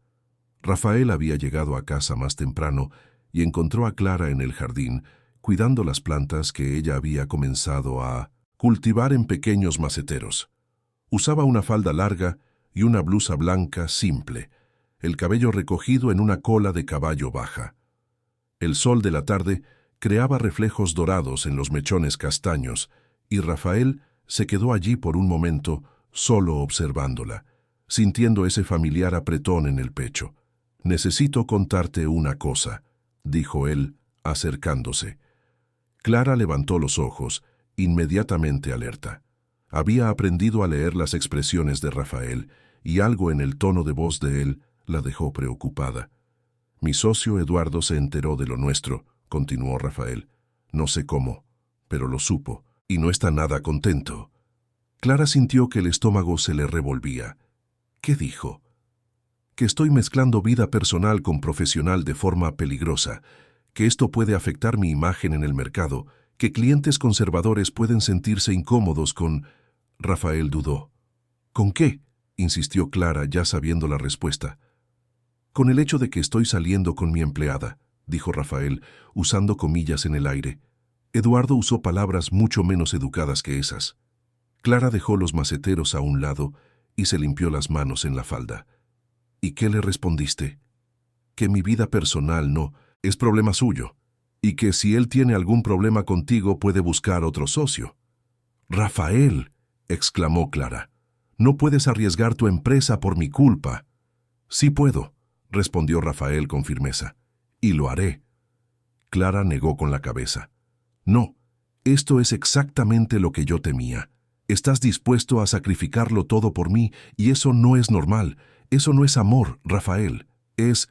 Rafael había llegado a casa más temprano y encontró a Clara en el jardín, cuidando las plantas que ella había comenzado a cultivar en pequeños maceteros. Usaba una falda larga y una blusa blanca simple, el cabello recogido en una cola de caballo baja. El sol de la tarde creaba reflejos dorados en los mechones castaños, y Rafael se quedó allí por un momento, solo observándola, sintiendo ese familiar apretón en el pecho. «Necesito contarte una cosa», dijo él, acercándose. Clara levantó los ojos, inmediatamente alerta. Había aprendido a leer las expresiones de Rafael, y algo en el tono de voz de él la dejó preocupada. «Mi socio Eduardo se enteró de lo nuestro», continuó Rafael. «No sé cómo, pero lo supo, y no está nada contento». Clara sintió que el estómago se le revolvía. ¿Qué dijo? Que estoy mezclando vida personal con profesional de forma peligrosa, que esto puede afectar mi imagen en el mercado, que clientes conservadores pueden sentirse incómodos con... Rafael dudó. ¿Con qué?, insistió Clara, ya sabiendo la respuesta. Con el hecho de que estoy saliendo con mi empleada, dijo Rafael, usando comillas en el aire. Eduardo usó palabras mucho menos educadas que esas. Clara dejó los maceteros a un lado y se limpió las manos en la falda. ¿Y qué le respondiste? Que mi vida personal no es problema suyo, y que si él tiene algún problema contigo puede buscar otro socio. «Rafael», exclamó Clara, «no puedes arriesgar tu empresa por mi culpa». «Sí puedo», respondió Rafael con firmeza, «y lo haré». Clara negó con la cabeza. «No, esto es exactamente lo que yo temía. Estás dispuesto a sacrificarlo todo por mí, y eso no es normal. Eso no es amor, Rafael. ¿Es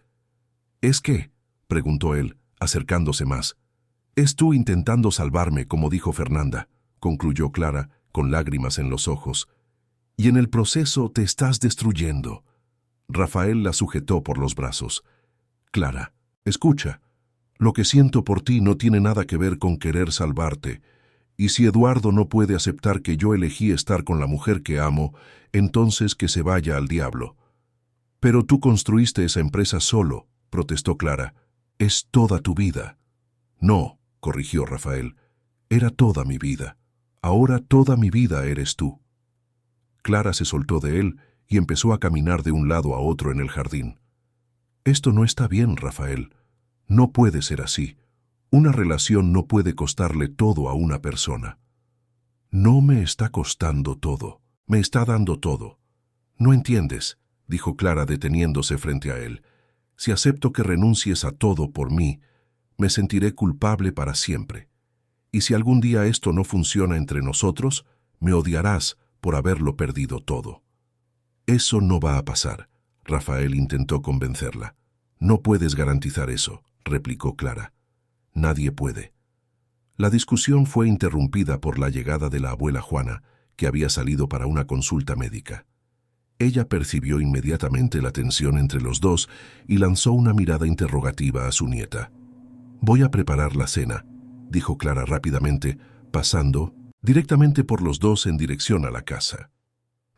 qué?», preguntó él, acercándose más. «Es tú intentando salvarme, como dijo Fernanda», concluyó Clara, con lágrimas en los ojos. Y en el proceso te estás destruyendo. Rafael la sujetó por los brazos. Clara, escucha. Lo que siento por ti no tiene nada que ver con querer salvarte. Y si Eduardo no puede aceptar que yo elegí estar con la mujer que amo, entonces que se vaya al diablo. Pero tú construiste esa empresa solo, protestó Clara. Es toda tu vida. No, corrigió Rafael. Era toda mi vida. Ahora toda mi vida eres tú. Clara se soltó de él y empezó a caminar de un lado a otro en el jardín. Esto no está bien, Rafael. No puede ser así. Una relación no puede costarle todo a una persona. No me está costando todo. Me está dando todo. No entiendes, dijo Clara deteniéndose frente a él. Si acepto que renuncies a todo por mí, me sentiré culpable para siempre. Y si algún día esto no funciona entre nosotros, me odiarás por haberlo perdido todo. Eso no va a pasar, Rafael intentó convencerla. No puedes garantizar eso, replicó Clara. Nadie puede. La discusión fue interrumpida por la llegada de la abuela Juana, que había salido para una consulta médica. Ella percibió inmediatamente la tensión entre los dos y lanzó una mirada interrogativa a su nieta. «Voy a preparar la cena», dijo Clara rápidamente, pasando directamente por los dos en dirección a la casa.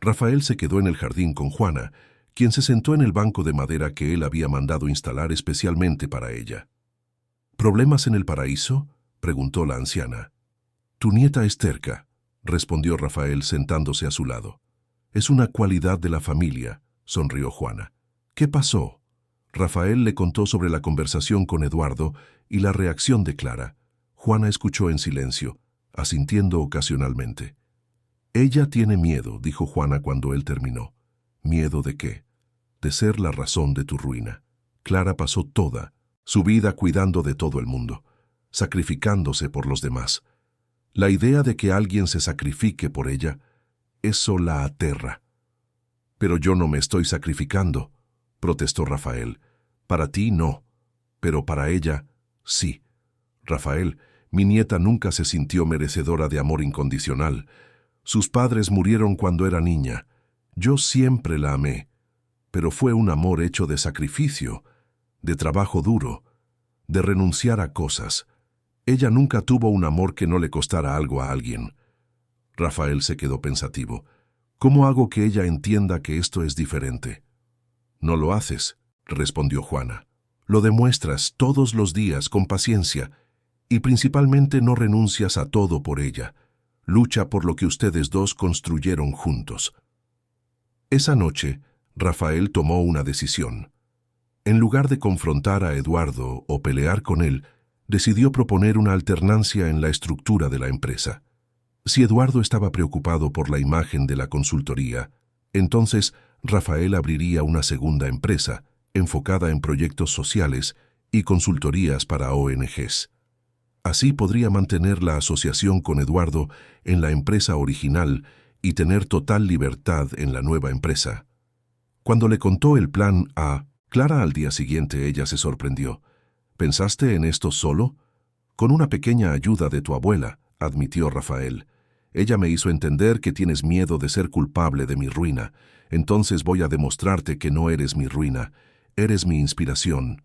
Rafael se quedó en el jardín con Juana, quien se sentó en el banco de madera que él había mandado instalar especialmente para ella. «¿Problemas en el paraíso?», preguntó la anciana. «Tu nieta es terca», respondió Rafael sentándose a su lado. «Es una cualidad de la familia», sonrió Juana. «¿Qué pasó?». Rafael le contó sobre la conversación con Eduardo y la reacción de Clara. Juana escuchó en silencio, asintiendo ocasionalmente. «Ella tiene miedo», dijo Juana cuando él terminó. «¿Miedo de qué?». «De ser la razón de tu ruina». Clara pasó toda su vida cuidando de todo el mundo, sacrificándose por los demás. La idea de que alguien se sacrifique por ella, eso la aterra. «Pero yo no me estoy sacrificando», protestó Rafael. «Para ti no, pero para ella sí. Rafael, mi nieta nunca se sintió merecedora de amor incondicional. Sus padres murieron cuando era niña. Yo siempre la amé, pero fue un amor hecho de sacrificio, de trabajo duro, de renunciar a cosas. Ella nunca tuvo un amor que no le costara algo a alguien». Rafael se quedó pensativo. «¿Cómo hago que ella entienda que esto es diferente?». «No lo haces», respondió Juana. «Lo demuestras todos los días con paciencia y principalmente no renuncias a todo por ella. Lucha por lo que ustedes dos construyeron juntos». Esa noche, Rafael tomó una decisión. En lugar de confrontar a Eduardo o pelear con él, decidió proponer una alternancia en la estructura de la empresa. Si Eduardo estaba preocupado por la imagen de la consultoría, entonces Rafael abriría una segunda empresa, enfocada en proyectos sociales y consultorías para ONGs. Así podría mantener la asociación con Eduardo en la empresa original y tener total libertad en la nueva empresa. Cuando le contó el plan a Clara al día siguiente, ella se sorprendió. «¿Pensaste en esto solo?». «Con una pequeña ayuda de tu abuela», admitió Rafael. «Ella me hizo entender que tienes miedo de ser culpable de mi ruina. Entonces voy a demostrarte que no eres mi ruina. Eres mi inspiración».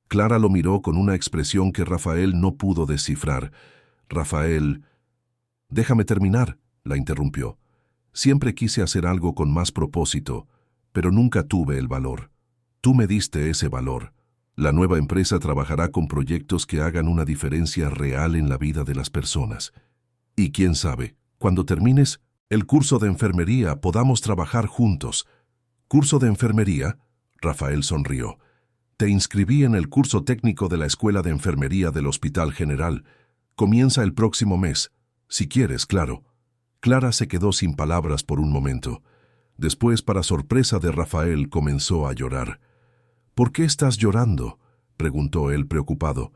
Clara lo miró con una expresión que Rafael no pudo descifrar. «Rafael...». «Déjame terminar», la interrumpió. «Siempre quise hacer algo con más propósito, pero nunca tuve el valor. Tú me diste ese valor. La nueva empresa trabajará con proyectos que hagan una diferencia real en la vida de las personas. Y quién sabe, cuando termines el curso de enfermería podamos trabajar juntos». «¿Curso de enfermería?», Rafael sonrió. «Te inscribí en el curso técnico de la Escuela de Enfermería del Hospital General. Comienza el próximo mes. Si quieres, claro». Clara se quedó sin palabras por un momento. Después, para sorpresa de Rafael, comenzó a llorar. «¿Por qué estás llorando?», preguntó él preocupado.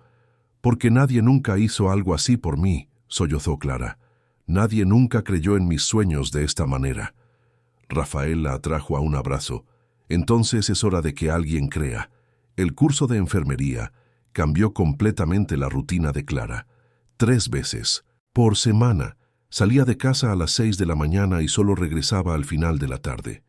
«Porque nadie nunca hizo algo así por mí», sollozó Clara. «Nadie nunca creyó en mis sueños de esta manera». Rafael la atrajo a un abrazo. «Entonces es hora de que alguien crea». El curso de enfermería cambió completamente la rutina de Clara. 3 veces por semana Salía de casa a las 6 de la mañana y solo regresaba al final de la tarde.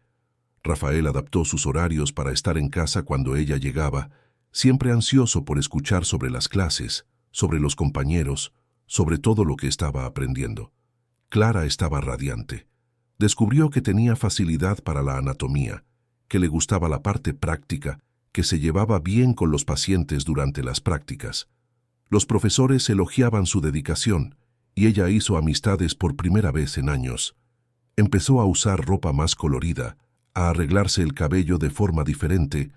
Rafael adaptó sus horarios para estar en casa cuando ella llegaba, siempre ansioso por escuchar sobre las clases, sobre los compañeros, sobre todo lo que estaba aprendiendo. Clara estaba radiante. Descubrió que tenía facilidad para la anatomía, que le gustaba la parte práctica, que se llevaba bien con los pacientes durante las prácticas. Los profesores elogiaban su dedicación, y ella hizo amistades por primera vez en años. Empezó a usar ropa más colorida, a arreglarse el cabello de forma diferente,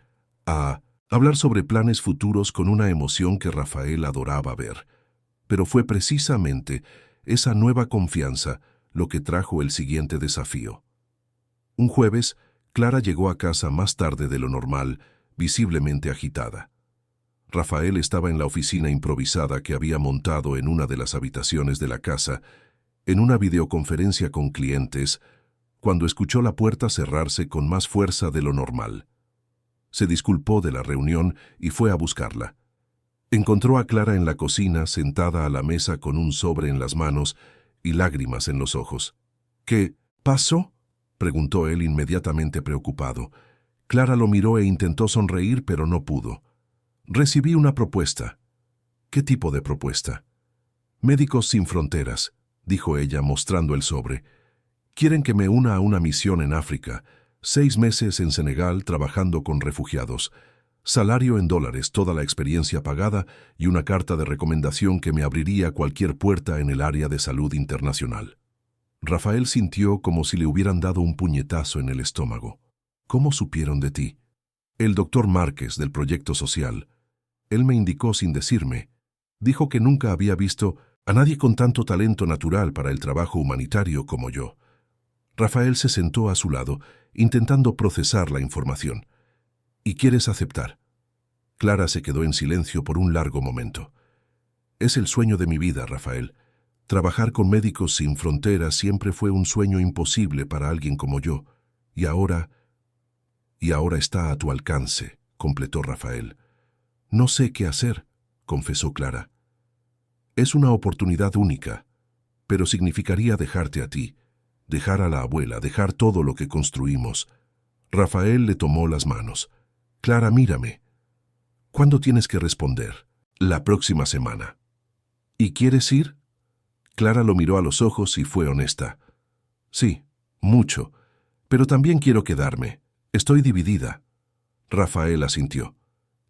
a hablar sobre planes futuros con una emoción que Rafael adoraba ver. Pero fue precisamente esa nueva confianza lo que trajo el siguiente desafío. Un jueves, Clara llegó a casa más tarde de lo normal, visiblemente agitada. Rafael estaba en la oficina improvisada que había montado en una de las habitaciones de la casa, en una videoconferencia con clientes, cuando escuchó la puerta cerrarse con más fuerza de lo normal. Se disculpó de la reunión y fue a buscarla. Encontró a Clara en la cocina, sentada a la mesa con un sobre en las manos y lágrimas en los ojos. ¿Qué pasó?, preguntó él inmediatamente preocupado. Clara lo miró e intentó sonreír, pero no pudo. Recibí una propuesta. ¿Qué tipo de propuesta? Médicos Sin Fronteras, dijo ella mostrando el sobre. Quieren que me una a una misión en África, 6 meses en Senegal trabajando con refugiados. Salario en dólares, toda la experiencia pagada y una carta de recomendación que me abriría cualquier puerta en el área de salud internacional. Rafael sintió como si le hubieran dado un puñetazo en el estómago. ¿Cómo supieron de ti? El doctor Márquez, del proyecto social. Él me indicó sin decirme. Dijo que nunca había visto a nadie con tanto talento natural para el trabajo humanitario como yo. Rafael se sentó a su lado, intentando procesar la información. ¿Y quieres aceptar? Clara se quedó en silencio por un largo momento. Es el sueño de mi vida, Rafael. Trabajar con Médicos Sin Fronteras siempre fue un sueño imposible para alguien como yo. Y ahora está a tu alcance, completó Rafael. No sé qué hacer, confesó Clara. Es una oportunidad única, pero significaría dejarte a ti, dejar a la abuela, dejar todo lo que construimos. Rafael le tomó las manos. Clara, mírame. ¿Cuándo tienes que responder? La próxima semana. ¿Y quieres ir? Clara lo miró a los ojos y fue honesta. Sí, mucho, pero también quiero quedarme. Estoy dividida. Rafael asintió.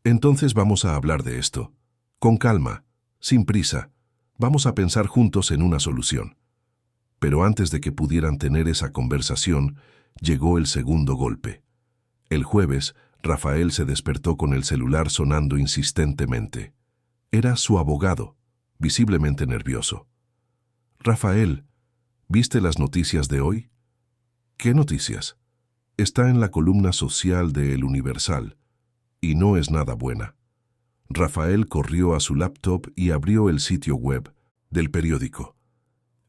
Entonces vamos a hablar de esto. Con calma, sin prisa. Vamos a pensar juntos en una solución. Pero antes de que pudieran tener esa conversación, llegó el segundo golpe. El jueves, Rafael se despertó con el celular sonando insistentemente. Era su abogado, visiblemente nervioso. Rafael, ¿viste las noticias de hoy? ¿Qué noticias? Está en la columna social de El Universal, y no es nada buena. Rafael corrió a su laptop y abrió el sitio web del periódico.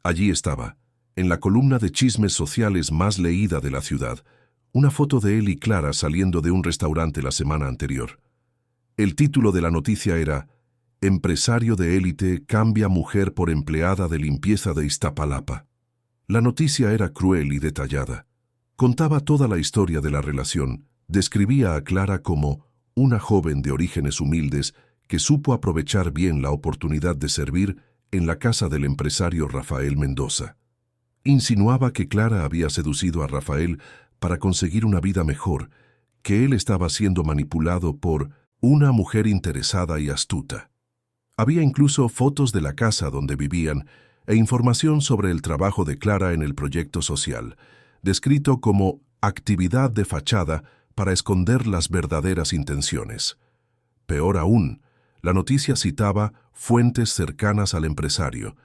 Allí estaba, en la columna de chismes sociales más leída de la ciudad, una foto de él y Clara saliendo de un restaurante la semana anterior. El título de la noticia era «Empresario de élite cambia mujer por empleada de limpieza de Iztapalapa». La noticia era cruel y detallada. Contaba toda la historia de la relación, describía a Clara como una joven de orígenes humildes que supo aprovechar bien la oportunidad de servir en la casa del empresario Rafael Mendoza. Insinuaba que Clara había seducido a Rafael para conseguir una vida mejor, que él estaba siendo manipulado por una mujer interesada y astuta. Había incluso fotos de la casa donde vivían e información sobre el trabajo de Clara en el proyecto social, descrito como actividad de fachada para esconder las verdaderas intenciones. Peor aún, la noticia citaba fuentes cercanas al empresario,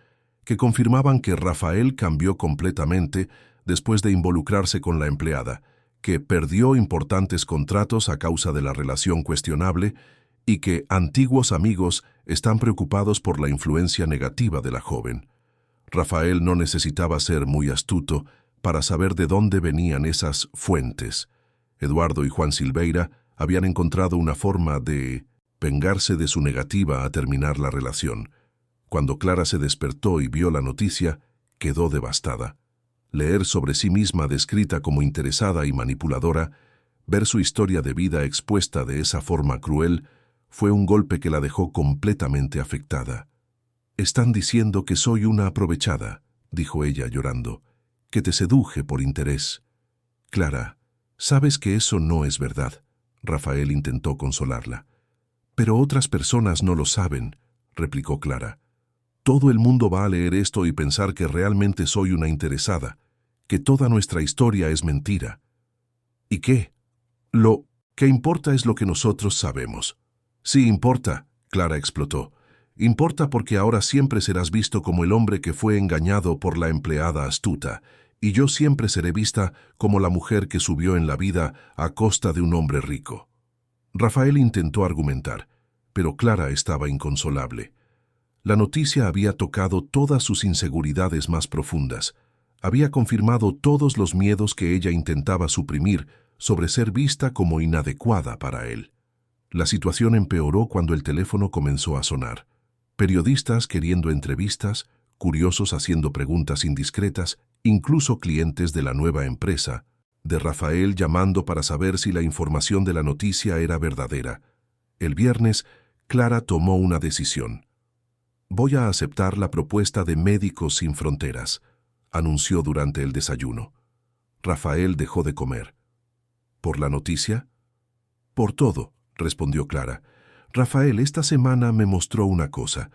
que confirmaban que Rafael cambió completamente después de involucrarse con la empleada, que perdió importantes contratos a causa de la relación cuestionable y que antiguos amigos están preocupados por la influencia negativa de la joven. Rafael no necesitaba ser muy astuto para saber de dónde venían esas fuentes. Eduardo y Juan Silveira habían encontrado una forma de vengarse de su negativa a terminar la relación. Cuando Clara se despertó y vio la noticia, quedó devastada. Leer sobre sí misma descrita como interesada y manipuladora, ver su historia de vida expuesta de esa forma cruel, fue un golpe que la dejó completamente afectada. «Están diciendo que soy una aprovechada», dijo ella llorando, «que te seduje por interés». «Clara, sabes que eso no es verdad», Rafael intentó consolarla. «Pero otras personas no lo saben», replicó Clara. «Todo el mundo va a leer esto y pensar que realmente soy una interesada, que toda nuestra historia es mentira». «¿Y qué? Lo que importa es lo que nosotros sabemos». «Sí importa», Clara explotó. «Importa porque ahora siempre serás visto como el hombre que fue engañado por la empleada astuta, y yo siempre seré vista como la mujer que subió en la vida a costa de un hombre rico». Rafael intentó argumentar, pero Clara estaba inconsolable. La noticia había tocado todas sus inseguridades más profundas, había confirmado todos los miedos que ella intentaba suprimir sobre ser vista como inadecuada para él. La situación empeoró cuando el teléfono comenzó a sonar. Periodistas queriendo entrevistas, curiosos haciendo preguntas indiscretas, incluso clientes de la nueva empresa, de Rafael llamando para saber si la información de la noticia era verdadera. El viernes, Clara tomó una decisión. «Voy a aceptar la propuesta de Médicos Sin Fronteras», anunció durante el desayuno. Rafael dejó de comer. «¿Por la noticia?» «Por todo», respondió Clara. «Rafael, esta semana me mostró una cosa.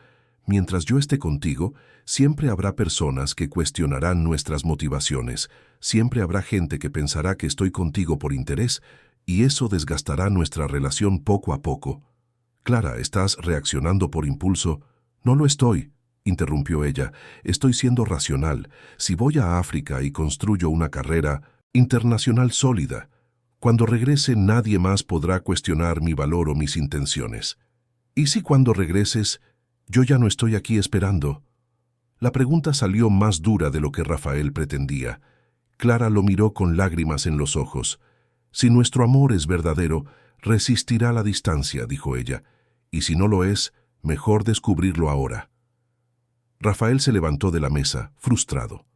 Mientras yo esté contigo, siempre habrá personas que cuestionarán nuestras motivaciones, siempre habrá gente que pensará que estoy contigo por interés, y eso desgastará nuestra relación poco a poco». «Clara, ¿estás reaccionando por impulso?» «No lo estoy», interrumpió ella. «Estoy siendo racional. Si voy a África y construyo una carrera internacional sólida, cuando regrese nadie más podrá cuestionar mi valor o mis intenciones. ¿Y si cuando regreses, yo ya no estoy aquí esperando?» La pregunta salió más dura de lo que Rafael pretendía. Clara lo miró con lágrimas en los ojos. «Si nuestro amor es verdadero, resistirá la distancia», dijo ella. «Y si no lo es, mejor descubrirlo ahora». Rafael se levantó de la mesa, frustrado.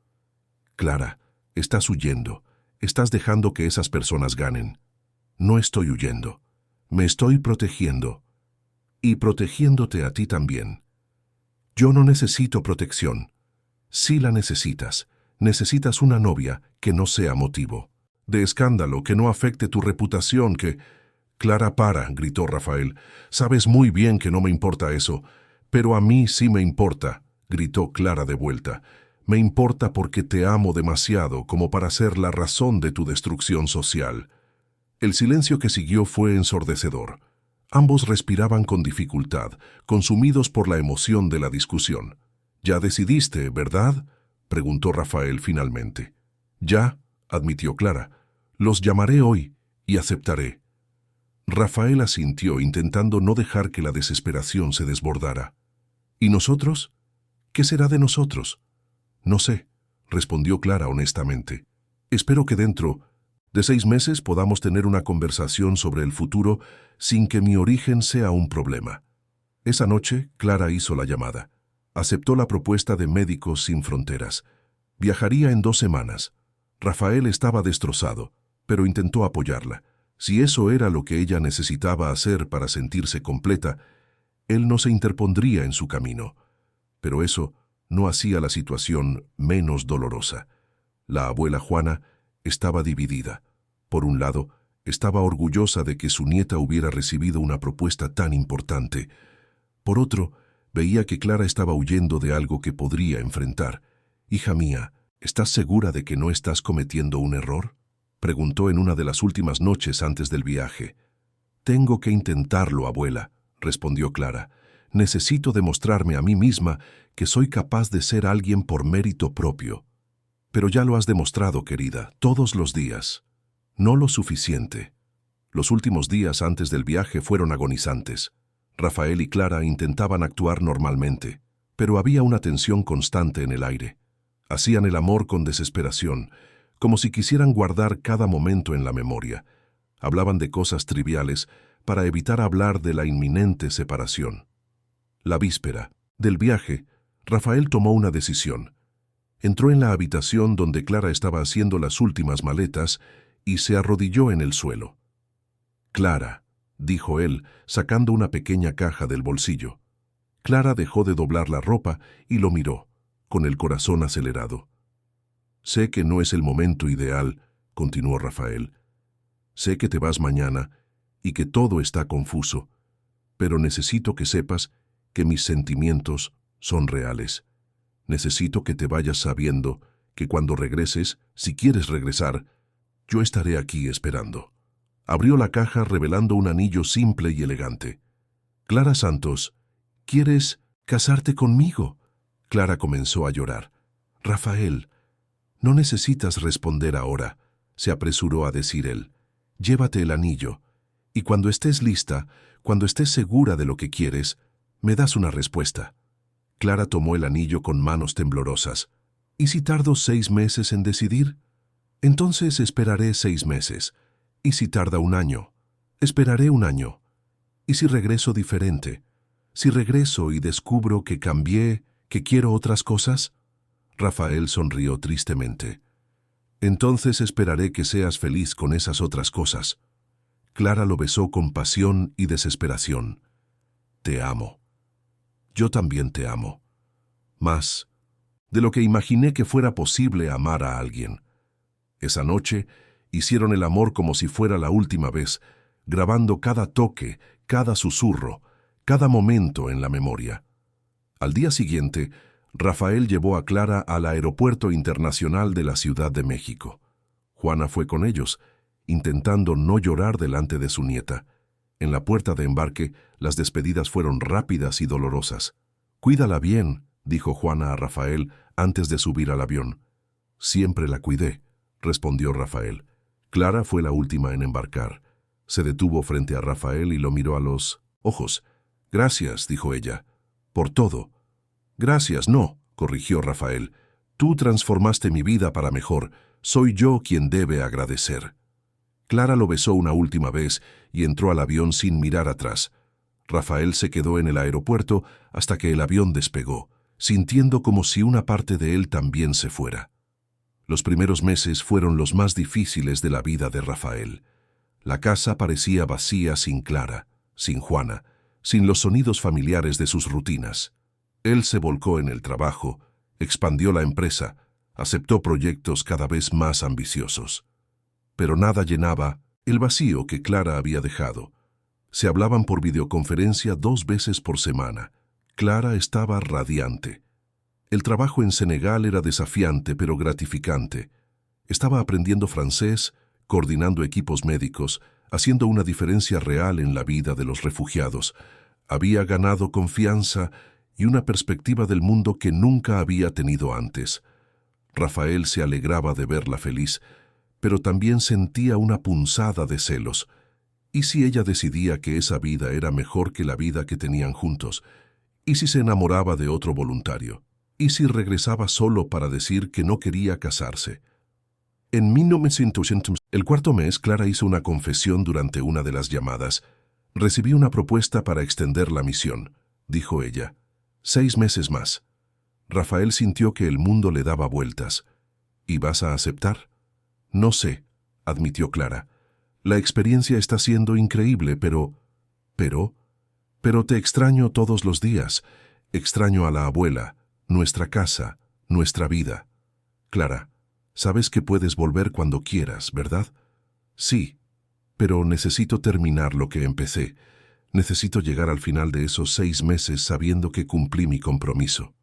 «Clara, estás huyendo. Estás dejando que esas personas ganen». «No estoy huyendo. Me estoy protegiendo. Y protegiéndote a ti también». «Yo no necesito protección». «Sí la necesitas. Necesitas una novia que no sea motivo de escándalo, que no afecte tu reputación, que...» «Clara, para», gritó Rafael. «Sabes muy bien que no me importa eso. Pero a mí sí me importa», gritó Clara de vuelta. «Me importa porque te amo demasiado como para ser la razón de tu destrucción social». El silencio que siguió fue ensordecedor. Ambos respiraban con dificultad, consumidos por la emoción de la discusión. «Ya decidiste, ¿verdad?», preguntó Rafael finalmente. «Ya», admitió Clara. «Los llamaré hoy y aceptaré». Rafael asintió, intentando no dejar que la desesperación se desbordara. «¿Y nosotros? ¿Qué será de nosotros?» «No sé», respondió Clara honestamente. «Espero que dentro de 6 meses podamos tener una conversación sobre el futuro sin que mi origen sea un problema». Esa noche, Clara hizo la llamada. Aceptó la propuesta de Médicos Sin Fronteras. Viajaría en 2 semanas. Rafael estaba destrozado, pero intentó apoyarla. Si eso era lo que ella necesitaba hacer para sentirse completa, él no se interpondría en su camino. Pero eso no hacía la situación menos dolorosa. La abuela Juana estaba dividida. Por un lado, estaba orgullosa de que su nieta hubiera recibido una propuesta tan importante. Por otro, veía que Clara estaba huyendo de algo que podría enfrentar. «Hija mía, ¿estás segura de que no estás cometiendo un error?», preguntó en una de las últimas noches antes del viaje. «Tengo que intentarlo, abuela», respondió Clara. «Necesito demostrarme a mí misma que soy capaz de ser alguien por mérito propio». «Pero ya lo has demostrado, querida, todos los días». «No lo suficiente». Los últimos días antes del viaje fueron agonizantes. Rafael y Clara intentaban actuar normalmente, pero había una tensión constante en el aire. Hacían el amor con desesperación, como si quisieran guardar cada momento en la memoria. Hablaban de cosas triviales para evitar hablar de la inminente separación. La víspera del viaje, Rafael tomó una decisión. Entró en la habitación donde Clara estaba haciendo las últimas maletas y se arrodilló en el suelo. «Clara», dijo él, sacando una pequeña caja del bolsillo. Clara dejó de doblar la ropa y lo miró, con el corazón acelerado. «Sé que no es el momento ideal», continuó Rafael. «Sé que te vas mañana y que todo está confuso, pero necesito que sepas que mis sentimientos son reales. Necesito que te vayas sabiendo que cuando regreses, si quieres regresar, yo estaré aquí esperando». Abrió la caja revelando un anillo simple y elegante. «Clara Santos, ¿quieres casarte conmigo?». Clara comenzó a llorar. «Rafael, no necesitas responder ahora», se apresuró a decir él. «Llévate el anillo, y cuando estés lista, cuando estés segura de lo que quieres, me das una respuesta». Clara tomó el anillo con manos temblorosas. «¿Y si tardo 6 meses en decidir? Entonces esperaré 6 meses. ¿Y si tarda 1 año? Esperaré 1 año. ¿Y si regreso diferente? Si regreso y descubro que cambié, que quiero otras cosas?» Rafael sonrió tristemente. «Entonces esperaré que seas feliz con esas otras cosas». Clara lo besó con pasión y desesperación. «Te amo. Yo también te amo. Más de lo que imaginé que fuera posible amar a alguien». Esa noche hicieron el amor como si fuera la última vez, grabando cada toque, cada susurro, cada momento en la memoria. Al día siguiente, Rafael llevó a Clara al Aeropuerto Internacional de la Ciudad de México. Juana fue con ellos, intentando no llorar delante de su nieta. En la puerta de embarque, las despedidas fueron rápidas y dolorosas. «Cuídala bien», dijo Juana a Rafael antes de subir al avión. «Siempre la cuidé», respondió Rafael. Clara fue la última en embarcar. Se detuvo frente a Rafael y lo miró a los ojos. «Gracias», dijo ella, «por todo». «Gracias, no», corrigió Rafael. «Tú transformaste mi vida para mejor. Soy yo quien debe agradecer». Clara lo besó una última vez y entró al avión sin mirar atrás. Rafael se quedó en el aeropuerto hasta que el avión despegó, sintiendo como si una parte de él también se fuera. Los primeros meses fueron los más difíciles de la vida de Rafael. La casa parecía vacía sin Clara, sin Juana, sin los sonidos familiares de sus rutinas. Él se volcó en el trabajo, expandió la empresa, aceptó proyectos cada vez más ambiciosos. Pero nada llenaba el vacío que Clara había dejado. Se hablaban por videoconferencia 2 veces por semana. Clara estaba radiante. El trabajo en Senegal era desafiante pero gratificante. Estaba aprendiendo francés, coordinando equipos médicos, haciendo una diferencia real en la vida de los refugiados. Había ganado confianza y una perspectiva del mundo que nunca había tenido antes. Rafael se alegraba de verla feliz, pero también sentía una punzada de celos. ¿Y si ella decidía que esa vida era mejor que la vida que tenían juntos? ¿Y si se enamoraba de otro voluntario? ¿Y si regresaba solo para decir que no quería casarse? En 1980, el 4º mes, Clara hizo una confesión durante una de las llamadas. «Recibí una propuesta para extender la misión», dijo ella. 6 meses más. Rafael sintió que el mundo le daba vueltas. «¿Y vas a aceptar?» «No sé», admitió Clara. «La experiencia está siendo increíble, pero te extraño todos los días. Extraño a la abuela, nuestra casa, nuestra vida». «Clara, sabes que puedes volver cuando quieras, ¿verdad?» «Sí, pero necesito terminar lo que empecé. Necesito llegar al final de esos 6 meses sabiendo que cumplí mi compromiso».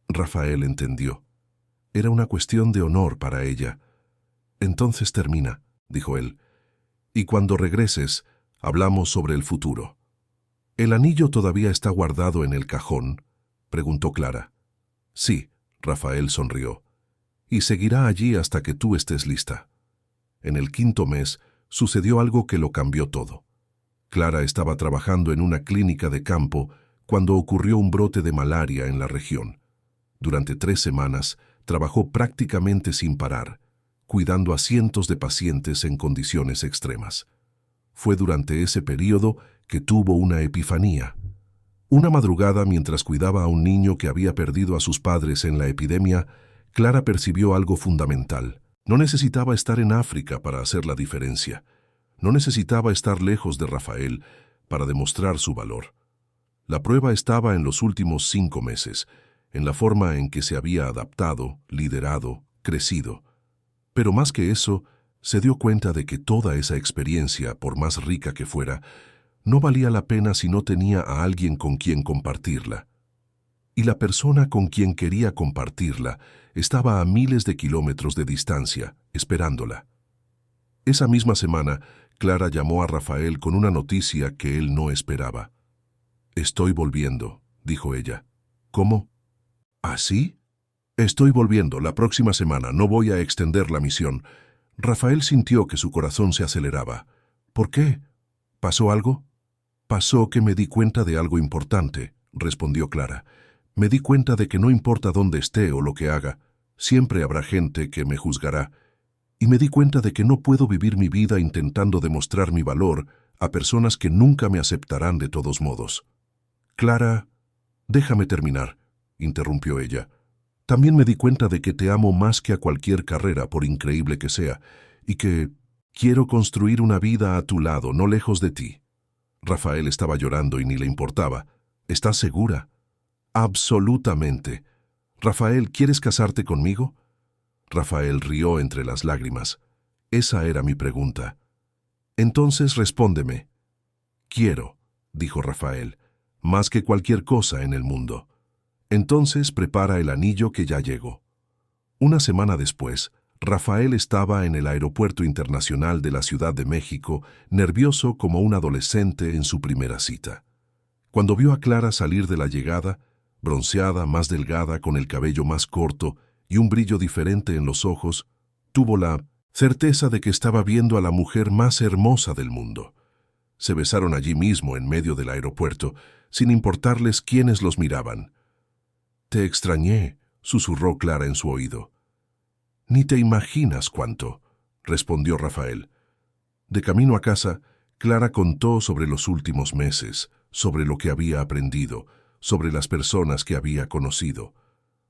Rafael entendió. Era una cuestión de honor para ella. «Entonces termina», dijo él. «Y cuando regreses, hablamos sobre el futuro». «¿El anillo todavía está guardado en el cajón?», preguntó Clara. «Sí», Rafael sonrió. «Y seguirá allí hasta que tú estés lista». En el 5º mes, sucedió algo que lo cambió todo. Clara estaba trabajando en una clínica de campo cuando ocurrió un brote de malaria en la región. Durante 3 semanas, trabajó prácticamente sin parar, cuidando a cientos de pacientes en condiciones extremas. Fue durante ese periodo que tuvo una epifanía. Una madrugada, mientras cuidaba a un niño que había perdido a sus padres en la epidemia, Clara percibió algo fundamental. No necesitaba estar en África para hacer la diferencia. No necesitaba estar lejos de Rafael para demostrar su valor. La prueba estaba en los últimos 5 meses, en la forma en que se había adaptado, liderado, crecido. Pero más que eso, se dio cuenta de que toda esa experiencia, por más rica que fuera, no valía la pena si no tenía a alguien con quien compartirla. Y la persona con quien quería compartirla estaba a miles de kilómetros de distancia, esperándola. Esa misma semana, Clara llamó a Rafael con una noticia que él no esperaba. «Estoy volviendo», dijo ella. «¿Cómo? ¿Así?» «Estoy volviendo la próxima semana, no voy a extender la misión». Rafael sintió que su corazón se aceleraba. «¿Por qué? ¿Pasó algo?» «Pasó que me di cuenta de algo importante», respondió Clara. «Me di cuenta de que no importa dónde esté o lo que haga, siempre habrá gente que me juzgará. Y me di cuenta de que no puedo vivir mi vida intentando demostrar mi valor a personas que nunca me aceptarán de todos modos». «Clara, déjame terminar», interrumpió ella. «También me di cuenta de que te amo más que a cualquier carrera, por increíble que sea, y que quiero construir una vida a tu lado, no lejos de ti». Rafael estaba llorando y ni le importaba. «¿Estás segura?» «Absolutamente. Rafael, ¿quieres casarte conmigo?» Rafael rió entre las lágrimas. «Esa era mi pregunta». «Entonces respóndeme». «Quiero», dijo Rafael, «más que cualquier cosa en el mundo». «Entonces prepara el anillo que ya llegó». Una semana después, Rafael estaba en el Aeropuerto Internacional de la Ciudad de México, nervioso como un adolescente en su primera cita. Cuando vio a Clara salir de la llegada, bronceada, más delgada, con el cabello más corto y un brillo diferente en los ojos, tuvo la certeza de que estaba viendo a la mujer más hermosa del mundo. Se besaron allí mismo en medio del aeropuerto, sin importarles quiénes los miraban. «Te extrañé», susurró Clara en su oído. «Ni te imaginas cuánto», respondió Rafael. De camino a casa, Clara contó sobre los últimos meses, sobre lo que había aprendido, sobre las personas que había conocido.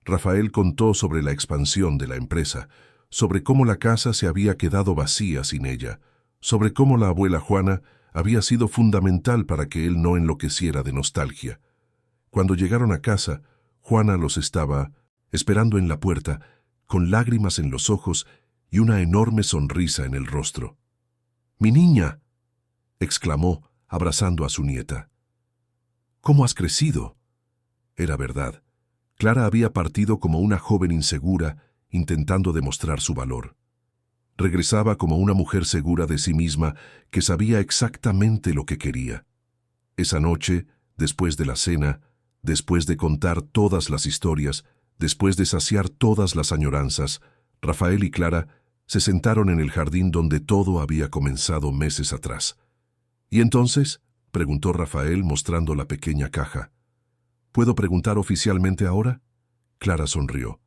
Rafael contó sobre la expansión de la empresa, sobre cómo la casa se había quedado vacía sin ella, sobre cómo la abuela Juana había sido fundamental para que él no enloqueciera de nostalgia. Cuando llegaron a casa, Juana los estaba esperando en la puerta, con lágrimas en los ojos y una enorme sonrisa en el rostro. «¡Mi niña!», exclamó, abrazando a su nieta. «¿Cómo has crecido?». Era verdad. Clara había partido como una joven insegura, intentando demostrar su valor. Regresaba como una mujer segura de sí misma que sabía exactamente lo que quería. Esa noche, después de la cena, después de contar todas las historias, después de saciar todas las añoranzas, Rafael y Clara se sentaron en el jardín donde todo había comenzado meses atrás. «¿Y entonces?», preguntó Rafael mostrando la pequeña caja. «¿Puedo preguntar oficialmente ahora?». Clara sonrió.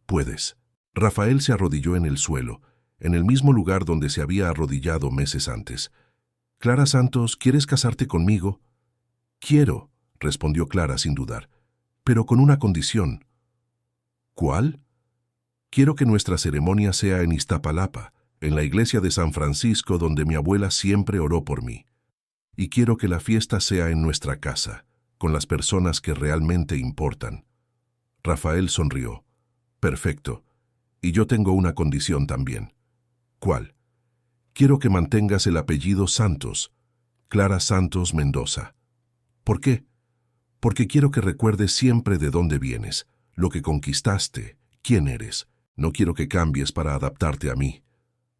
«Puedes». Rafael se arrodilló en el suelo, en el mismo lugar donde se había arrodillado meses antes. «Clara Santos, ¿quieres casarte conmigo?». «Quiero», respondió Clara sin dudar, «pero con una condición». «¿Cuál?». «Quiero que nuestra ceremonia sea en Iztapalapa, en la iglesia de San Francisco donde mi abuela siempre oró por mí. Y quiero que la fiesta sea en nuestra casa, con las personas que realmente importan». Rafael sonrió. «Perfecto. Y yo tengo una condición también». «¿Cuál?». «Quiero que mantengas el apellido Santos, Clara Santos Mendoza». «¿Por qué?». «Porque quiero que recuerdes siempre de dónde vienes, lo que conquistaste, quién eres. No quiero que cambies para adaptarte a mí».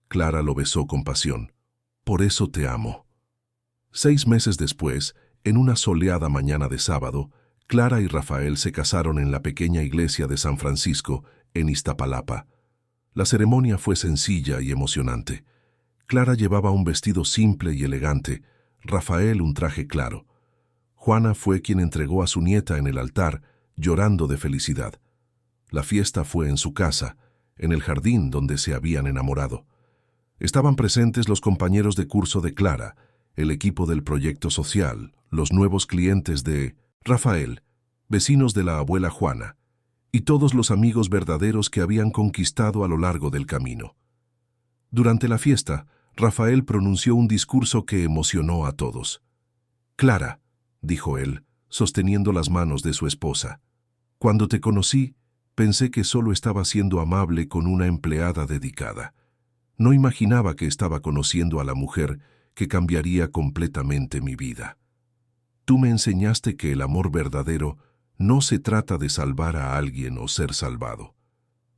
Clara lo besó con pasión. «Por eso te amo». 6 meses después, en una soleada mañana de sábado, Clara y Rafael se casaron en la pequeña iglesia de San Francisco, en Iztapalapa. La ceremonia fue sencilla y emocionante. Clara llevaba un vestido simple y elegante, Rafael un traje claro. Juana fue quien entregó a su nieta en el altar, llorando de felicidad. La fiesta fue en su casa, en el jardín donde se habían enamorado. Estaban presentes los compañeros de curso de Clara, el equipo del proyecto social, los nuevos clientes de Rafael, vecinos de la abuela Juana, y todos los amigos verdaderos que habían conquistado a lo largo del camino. Durante la fiesta, Rafael pronunció un discurso que emocionó a todos. «Clara», dijo él, sosteniendo las manos de su esposa, «cuando te conocí, pensé que solo estaba siendo amable con una empleada dedicada. No imaginaba que estaba conociendo a la mujer que cambiaría completamente mi vida. Tú me enseñaste que el amor verdadero no se trata de salvar a alguien o ser salvado.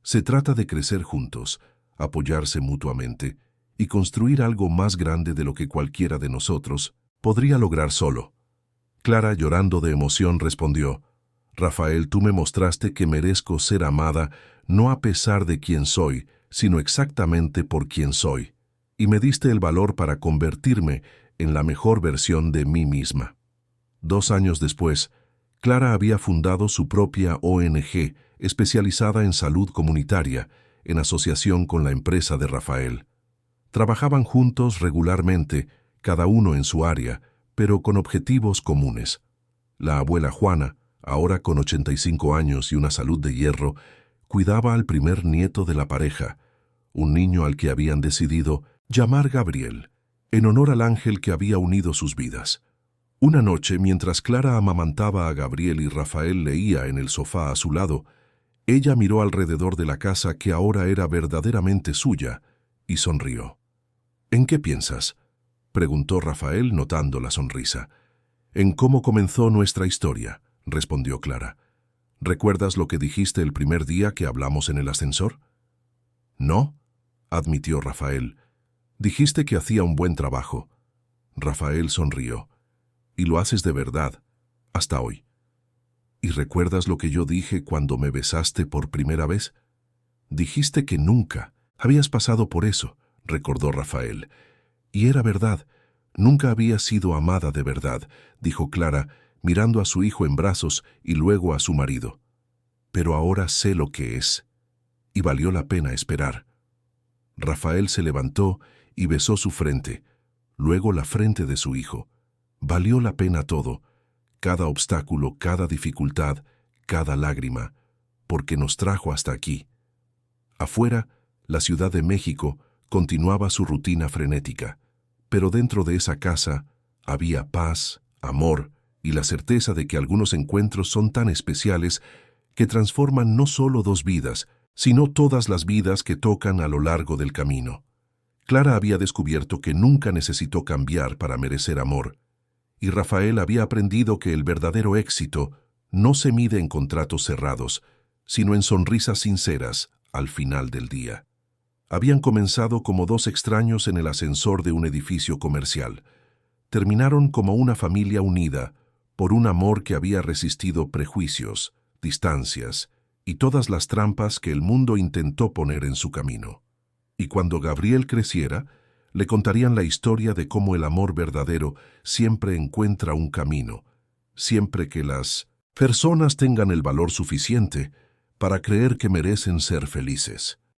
Se trata de crecer juntos, apoyarse mutuamente y construir algo más grande de lo que cualquiera de nosotros podría lograr solo». Clara, llorando de emoción, respondió: «Rafael, tú me mostraste que merezco ser amada no a pesar de quién soy, sino exactamente por quién soy, y me diste el valor para convertirme en la mejor versión de mí misma». 2 años después, Clara había fundado su propia ONG especializada en salud comunitaria, en asociación con la empresa de Rafael. Trabajaban juntos regularmente, cada uno en su área, pero con objetivos comunes. La abuela Juana, ahora con 85 años y una salud de hierro, cuidaba al primer nieto de la pareja, un niño al que habían decidido llamar Gabriel, en honor al ángel que había unido sus vidas. Una noche, mientras Clara amamantaba a Gabriel y Rafael leía en el sofá a su lado, ella miró alrededor de la casa que ahora era verdaderamente suya y sonrió. «¿En qué piensas?», preguntó Rafael notando la sonrisa. «En cómo comenzó nuestra historia», respondió Clara. «¿Recuerdas lo que dijiste el primer día que hablamos en el ascensor?» «No», admitió Rafael. «Dijiste que hacía un buen trabajo». Rafael sonrió. «Y lo haces de verdad, hasta hoy». «¿Y recuerdas lo que yo dije cuando me besaste por primera vez?» «Dijiste que nunca habías pasado por eso», recordó Rafael. «Y era verdad, nunca había sido amada de verdad», dijo Clara, mirando a su hijo en brazos y luego a su marido. «Pero ahora sé lo que es, y valió la pena esperar». Rafael se levantó y besó su frente, luego la frente de su hijo. Valió la pena todo, cada obstáculo, cada dificultad, cada lágrima, porque nos trajo hasta aquí. Afuera, la Ciudad de México continuaba su rutina frenética, pero dentro de esa casa había paz, amor y la certeza de que algunos encuentros son tan especiales que transforman no solo 2 vidas, sino todas las vidas que tocan a lo largo del camino. Clara había descubierto que nunca necesitó cambiar para merecer amor, y Rafael había aprendido que el verdadero éxito no se mide en contratos cerrados, sino en sonrisas sinceras al final del día. Habían comenzado como 2 extraños en el ascensor de un edificio comercial. Terminaron como una familia unida por un amor que había resistido prejuicios, distancias y todas las trampas que el mundo intentó poner en su camino. Y cuando Gabriel creciera, le contarían la historia de cómo el amor verdadero siempre encuentra un camino, siempre que las personas tengan el valor suficiente para creer que merecen ser felices.